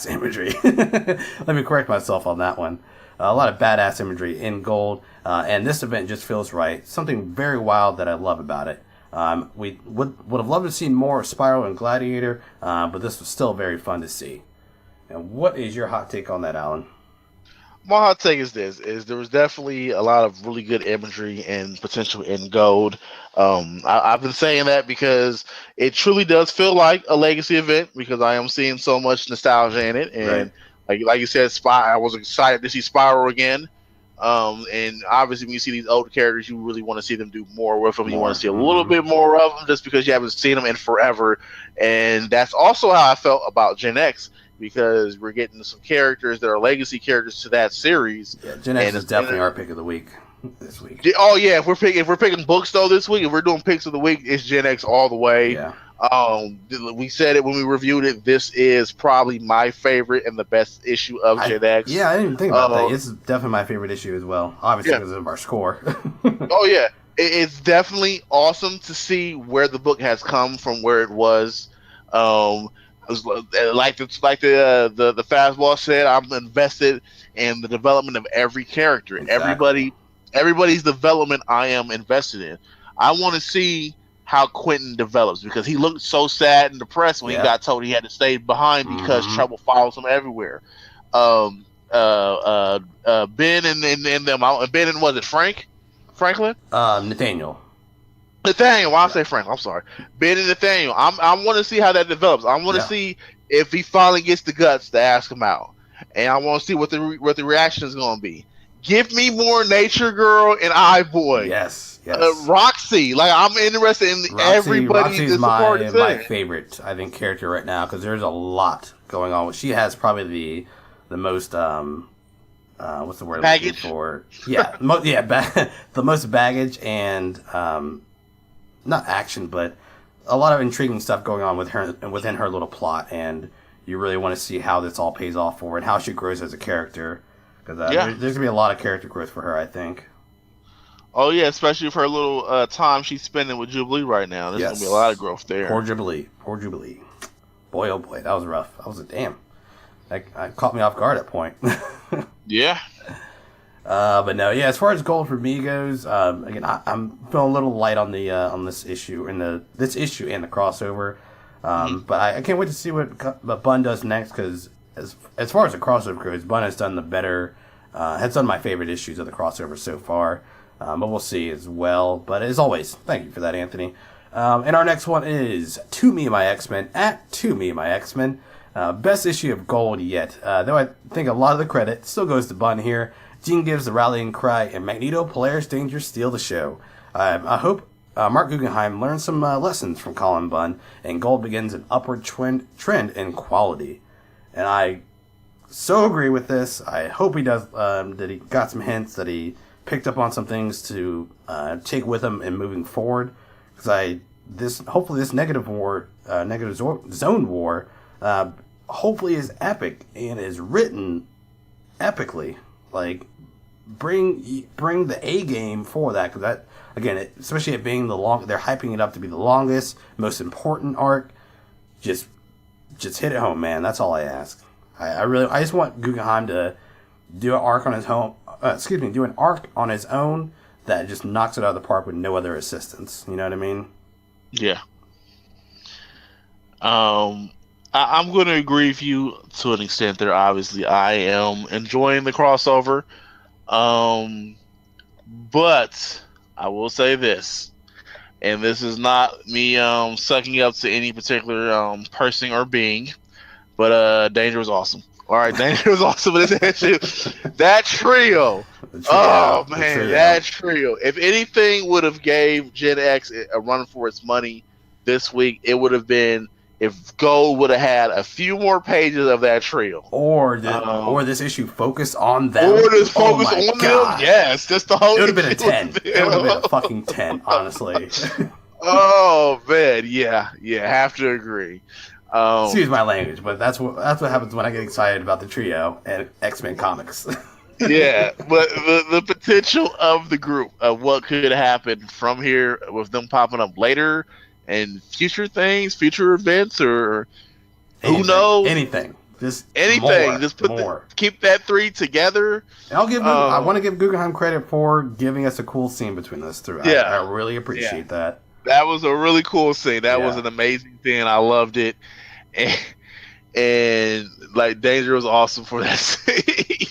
Speaker 1: imagery. Let me correct myself on that one. A lot of badass imagery in Gold, and this event just feels right. Something very wild that I love about it. We would have loved to see more of Spiral and Gladiator, but this was still very fun to see. And what is your hot take on that, Alan?
Speaker 2: My hot take is there was definitely a lot of really good imagery and potential in Gold. I've been saying that because it truly does feel like a legacy event because I am seeing so much nostalgia in it. And like you said, I was excited to see Spiral again. And obviously when you see these old characters, you really want to see them do more with them. You want to see a little bit more of them just because you haven't seen them in forever. And that's also how I felt about Gen X. Because we're getting some characters that are legacy characters to that series.
Speaker 1: Yeah, Gen X is definitely our pick of the week this week.
Speaker 2: Oh yeah, if we're picking books though this week, if we're doing picks of the week, it's Gen X all the way.
Speaker 1: Yeah.
Speaker 2: We said it when we reviewed it. This is probably my favorite and the best issue of Gen X.
Speaker 1: Yeah, I didn't even think about that. It's definitely my favorite issue as well. Obviously because of our score.
Speaker 2: Oh yeah, it's definitely awesome to see where the book has come from where it was. Like the fastball said, I'm invested in the development of every character.
Speaker 1: Exactly.
Speaker 2: Everybody's development I am invested in. I want to see how Quentin develops because he looked so sad and depressed when he got told he had to stay behind because trouble follows him everywhere. Ben and them, Ben and was it Franklin?
Speaker 1: Nathaniel.
Speaker 2: Nathaniel, why I say Frank? I'm sorry. Ben and Nathaniel. I want to see how that develops. I want to see if he finally gets the guts to ask him out, and I want to see what the reaction is going to be. Give me more Nature Girl and iBoy.
Speaker 1: Yes.
Speaker 2: Roxy. Like I'm interested in everybody.
Speaker 1: Roxy's my favorite, I think, character right now because there's a lot going on. She has probably the most what's the word I'm looking for? Yeah, the most baggage and not action, but a lot of intriguing stuff going on with her within her little plot, and you really want to see how this all pays off for her and how she grows as a character. Because there's gonna be a lot of character growth for her, I think.
Speaker 2: Oh yeah, especially for her little time she's spending with Jubilee right now. There's gonna be a lot of growth there.
Speaker 1: Poor Jubilee. Boy, oh boy, that was rough. That was a damn. That caught me off guard at point.
Speaker 2: Yeah.
Speaker 1: But no, yeah. As far as Gold for me goes, again, I'm feeling a little light on the on this issue and this issue and the crossover. But I can't wait to see what Bunn does next because as far as the crossover goes, Bunn has done has done my favorite issues of the crossover so far. But we'll see as well. But as always, thank you for that, Anthony. And our next one is To Me My X-Men at To Me My X-Men. Best issue of Gold yet. Though I think a lot of the credit still goes to Bunn here. Jean gives the rallying cry, and Magneto, Polaris, Danger steal the show. I hope Mark Guggenheim learns some lessons from Colin Bunn, and Gold begins an upward trend in quality. And I so agree with this. I hope he does. That he got some hints, that he picked up on some things to take with him in moving forward. Because hopefully this negative zone war, hopefully is epic and is written epically. Like, bring the A game for that, because that, again, especially it being they're hyping it up to be the longest, most important arc. Just hit it home, man. That's all I ask. I just want Guggenheim to do an arc on his own. Do an arc on his own that just knocks it out of the park with no other assistance. You know what I mean?
Speaker 4: Yeah. I'm going to agree with you to an extent there. Obviously, I am enjoying the crossover. But I will say this, and this is not me sucking up to any particular person or being, but Danger was awesome. All right, Danger was awesome in this issue. That trio. Oh, man, that trio. If anything would have gave Gen X a run for its money this week, it would have been if Gold would have had a few more pages of that trio.
Speaker 1: Or this issue focused on them.
Speaker 4: Or this focus on them. Yes, just the whole.
Speaker 1: It would have been a 10. It would have been a fucking 10, honestly.
Speaker 4: Oh, man, yeah, have to agree.
Speaker 1: Excuse my language, but that's what happens when I get excited about the trio and X-Men comics.
Speaker 4: Yeah, but the potential of the group, of what could happen from here with them popping up later and future things, future events, or who knows?
Speaker 1: Anything. Just
Speaker 4: anything.
Speaker 1: More,
Speaker 4: just keep that three together.
Speaker 1: And I want to give Guggenheim credit for giving us a cool scene between those three.
Speaker 4: Yeah.
Speaker 1: I really appreciate that.
Speaker 4: That was a really cool scene. That was an amazing thing. I loved it. And like Danger was awesome for that scene.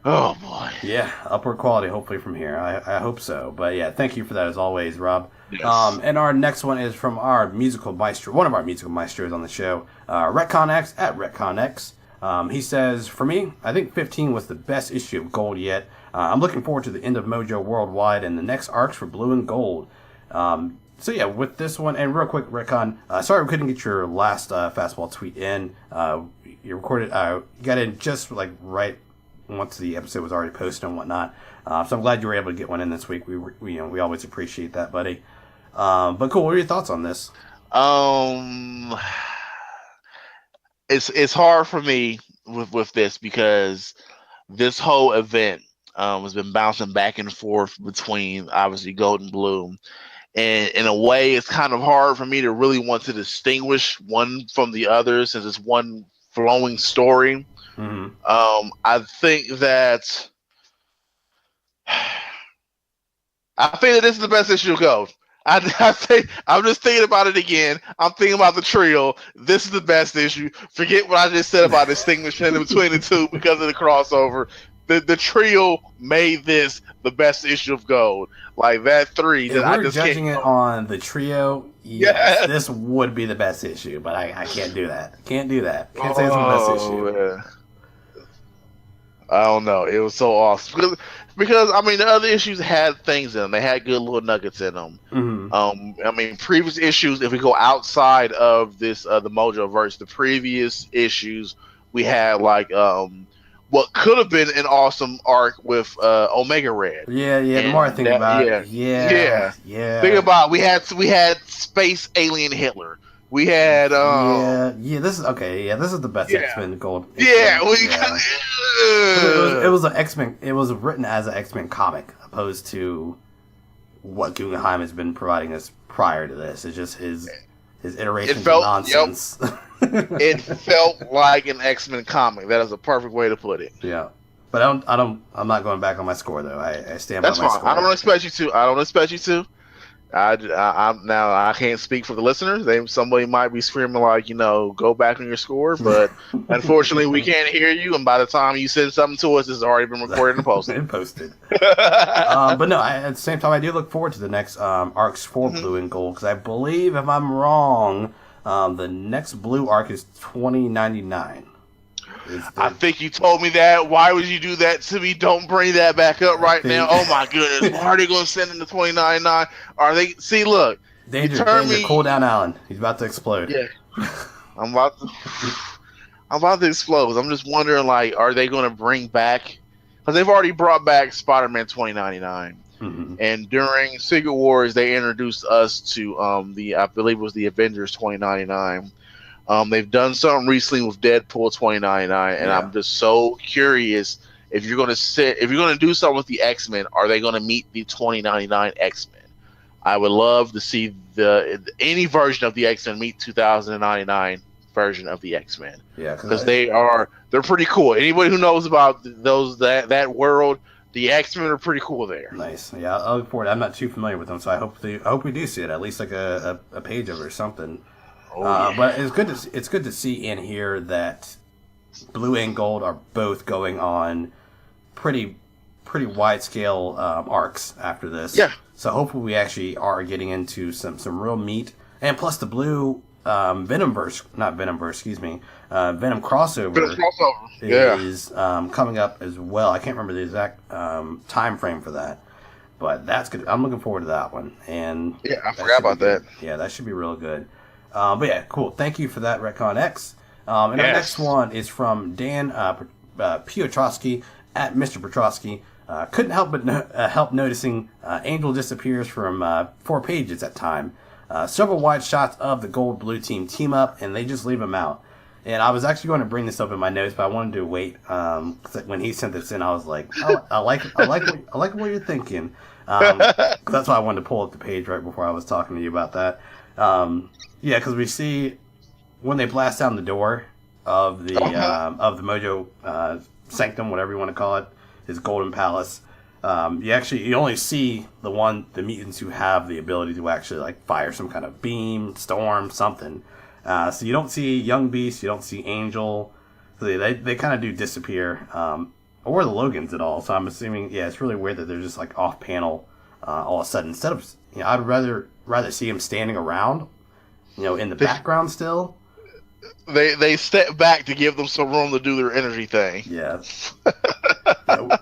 Speaker 4: Oh boy.
Speaker 1: Yeah, upward quality hopefully from here. I hope so. But yeah, thank you for that as always, Rob.
Speaker 4: Yes.
Speaker 1: And our next one is from our musical maestro, one of our musical maestros on the show, Retcon X at Retcon X. He says, for me, I think 15 was the best issue of Gold yet. I'm looking forward to the end of Mojo Worldwide and the next arcs for Blue and Gold. So yeah, with this one, and real quick, Retcon, sorry we couldn't get your last fastball tweet in. You recorded, you got in just like right once the episode was already posted and whatnot. So I'm glad you were able to get one in this week. We always appreciate that, buddy. But cool, what are your thoughts on this?
Speaker 4: It's hard for me with this because this whole event has been bouncing back and forth between obviously Gold and Blue. And in a way, it's kind of hard for me to really want to distinguish one from the other since it's one flowing story.
Speaker 1: Mm-hmm.
Speaker 4: I think that this is the best issue of Gold. I think I'm just thinking about it again. I'm thinking about the trio. This is the best issue. Forget what I just said about distinguishing between the two because of the crossover. The trio made this the best issue of Gold. Like that three.
Speaker 1: If we're judging it on the trio, yes, this would be the best issue, but I can't do that. Can't do that. Can't say it's the best issue.
Speaker 4: Man. I don't know. It was so awesome because I mean the other issues had things in them. They had good little nuggets in them.
Speaker 1: Mm-hmm.
Speaker 4: I mean previous issues. If we go outside of this, the Mojo verse, the previous issues we had like what could have been an awesome arc with Omega Red.
Speaker 1: Yeah. The more I think about it, yeah.
Speaker 4: Think about we had space alien Hitler. We had
Speaker 1: This is okay. Yeah, this is the best X-Men Gold. It was an X-Men. It was written as an X-Men comic, opposed to what Guggenheim has been providing us prior to this. It's just his iterations of nonsense.
Speaker 4: It felt like an X-Men comic. That is a perfect way to put it.
Speaker 1: Yeah, but I'm not going back on my score though. I stand by my
Speaker 4: fine.
Speaker 1: score.
Speaker 4: I don't expect you to. I can't speak for the listeners. Somebody might be screaming like, go back on your score, but unfortunately we can't hear you. And by the time you send something to us, it's already been recorded and posted.
Speaker 1: But no, at the same time, I do look forward to the next arcs for Blue and Gold because I believe, if I'm wrong, the next Blue arc is 2099.
Speaker 4: I think you told me that. Why would you do that to me? Don't bring that back up right now. Oh my goodness. Why are they going to send him to 2099? Are they? See, look.
Speaker 1: Danger, cool down, Alan. He's about to explode.
Speaker 4: Yeah. I'm about to.
Speaker 2: about to explode. I'm just wondering, like, are they going to bring back? Because they've already brought back Spider-Man 2099, and during Secret Wars, they introduced us to I believe it was the Avengers 2099. They've done something recently with Deadpool 2099, and I'm just so curious if you're going to do something with the X-Men, are they going to meet the 2099 X-Men? I would love to see any version of the X-Men meet 2099 version of the X-Men.
Speaker 1: Yeah,
Speaker 2: because they're pretty cool. Anybody who knows about that world, the X-Men are pretty cool there.
Speaker 1: Nice. Yeah, I look forward. I'm not too familiar with them, so I hope we do see it, at least like a page of it or something. But it's good to see and hear that Blue and Gold are both going on pretty wide scale arcs after this.
Speaker 2: Yeah.
Speaker 1: So hopefully we actually are getting into some real meat, and plus the Blue Venom crossover. Is coming up as well. I can't remember the exact time frame for that, but that's good. I'm looking forward to that one. And
Speaker 2: yeah, I forgot about that.
Speaker 1: Yeah, that should be real good. But yeah, cool. Thank you for that, Retcon X. And our next one is from Dan Piotrowski at Mr. Petrosky. Couldn't help but help noticing Angel disappears from 4 pages at time. Several wide shots of the gold-blue team up, and they just leave him out. And I was actually going to bring this up in my notes, but I wanted to wait. When he sent this in, I was like, I like what you're thinking. That's why I wanted to pull up the page right before I was talking to you about that. Yeah, because we see when they blast down the door of the Mojo Sanctum, whatever you want to call it, his Golden Palace. You only see the mutants who have the ability to actually like fire some kind of beam, storm, something. So you don't see Young Beast, you don't see Angel. So they kind of do disappear, or the Logans at all. So I'm assuming, it's really weird that they're just like off panel all of a sudden. Instead of, I'd rather see him standing around, in the background still.
Speaker 2: They step back to give them some room to do their energy thing.
Speaker 1: Yeah.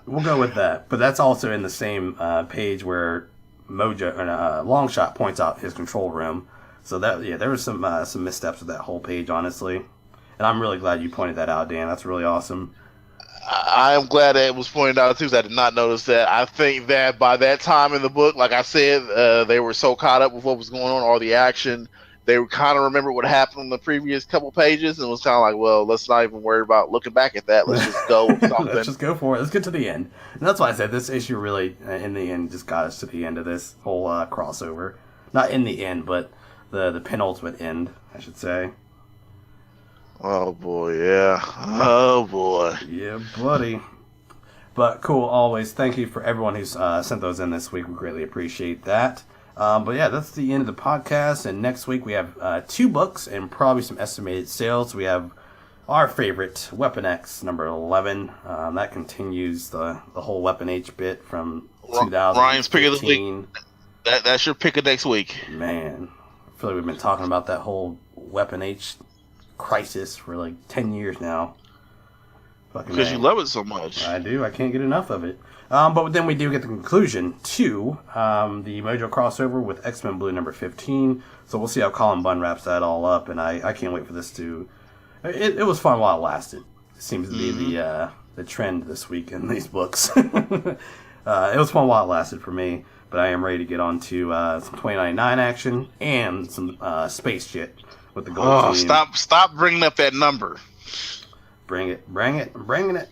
Speaker 1: We'll go with that. But that's also in the same page where Mojo Longshot points out his control room. So there was some missteps with that whole page, honestly. And I'm really glad you pointed that out, Dan. That's really awesome.
Speaker 2: I am glad that it was pointed out too, because I did not notice that. I think that by that time in the book, like I said, they were so caught up with what was going on, all the action. They kind of remember what happened in the previous couple pages, and was kind of like, well, let's not even worry about looking back at that. Let's just go with something.
Speaker 1: Let's just go for it. Let's get to the end. And that's why I said this issue really, in the end, just got us to the end of this whole crossover. Not in the end, but the penultimate end, I should say.
Speaker 2: Oh, boy, yeah. Oh, boy.
Speaker 1: Yeah, buddy. But cool, always. Thank you for everyone who's sent those in this week. We greatly appreciate that. But yeah, that's the end of the podcast. And next week we have 2 books and probably some estimated sales. We have our favorite, Weapon X, number 11. That continues the whole Weapon H bit from 2015.
Speaker 2: Ryan's pick of the week. That's your pick of next week.
Speaker 1: Man, I feel like we've been talking about that whole Weapon H crisis for like 10 years now.
Speaker 2: Because you love it so much.
Speaker 1: I do. I can't get enough of it. But then we do get the conclusion to the Mojo crossover with X-Men Blue number 15. So we'll see how Colin Bunn wraps that all up. And I can't wait for this to... It was fun while it lasted. It seems to be the trend this week in these books. It was fun while it lasted for me. But I am ready to get on to some 2099 action and some space shit with the gold team.
Speaker 2: Stop bringing up that number.
Speaker 1: Bring it. I'm bringing it.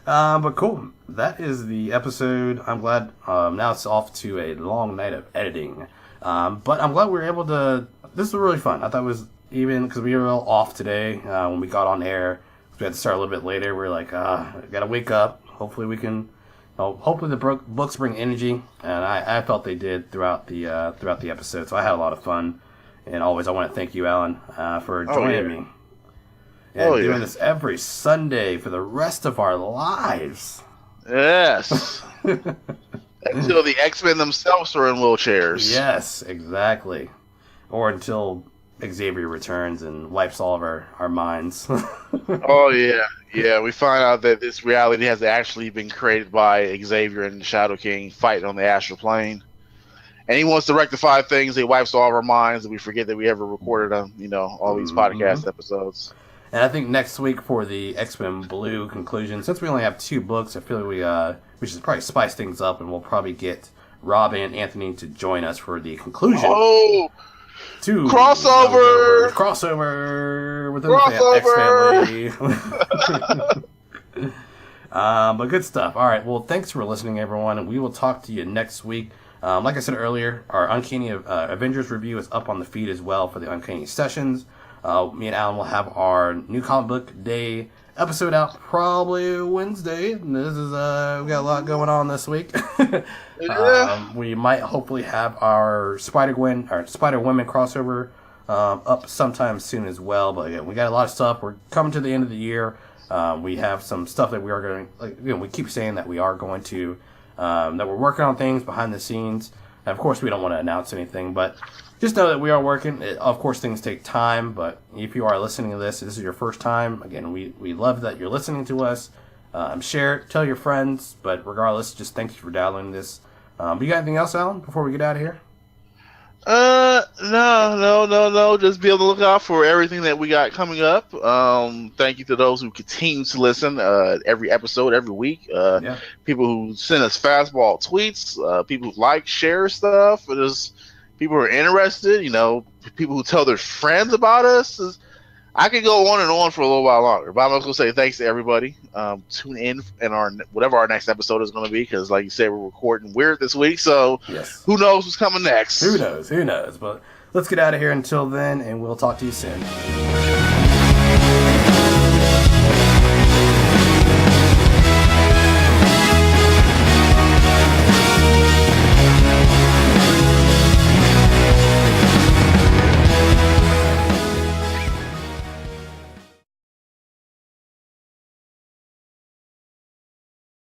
Speaker 1: But cool. That is the episode. I'm glad now it's off to a long night of editing. But I'm glad we were able to... This was really fun. I thought it was even... Because we were all off today when we got on air. We had to start a little bit later. We were like, gotta wake up. Hopefully we can... hopefully the books bring energy. And I felt they did throughout the episode. So I had a lot of fun. And always I want to thank you, Alan, for joining me. And doing this every Sunday for the rest of our lives.
Speaker 2: Yes. Until the X-Men themselves are in wheelchairs.
Speaker 1: Yes, exactly. Or until Xavier returns and wipes all of our minds.
Speaker 2: Oh, yeah. Yeah, we find out that this reality has actually been created by Xavier and Shadow King fighting on the astral plane. And he wants to rectify things. He wipes all of our minds, and we forget that we ever recorded them, all these podcast episodes.
Speaker 1: And I think next week for the X-Men Blue conclusion, since we only have 2 books, I feel like we should probably spice things up, and we'll probably get Rob and Anthony to join us for the conclusion.
Speaker 4: Oh,
Speaker 1: to crossover within the X family. But good stuff. All right. Well, thanks for listening, everyone, and we will talk to you next week. Like I said earlier, our Uncanny Avengers review is up on the feed as well for the Uncanny Sessions. Me and Alan will have our new comic book day episode out probably Wednesday. This is we got a lot going on this week. We might hopefully have our Spider-Women crossover up sometime soon as well. But again, we got a lot of stuff. We're coming to the end of the year. We have some stuff that we are going to, we keep saying that we are going to, that we're working on things behind the scenes. And of course, we don't want to announce anything, but just know that we are working. Of course, things take time, but if you are listening to this is your first time, again, we love that you're listening to us. Share it, tell your friends, but regardless, just thank you for downloading this. But you got anything else, Alan, before we get out of here?
Speaker 4: No. Just be on the lookout for everything that we got coming up. Thank you to those who continue to listen every episode, every week. People who send us fastball tweets, people who like, share stuff. There's people who are interested, people who tell their friends about us. I could go on and on for a little while longer, but I'm just going to say thanks to everybody. Tune in our whatever our next episode is going to be, because like you said, we're recording weird this week, so Who knows what's coming next?
Speaker 1: Who knows? But let's get out of here until then, and we'll talk to you soon.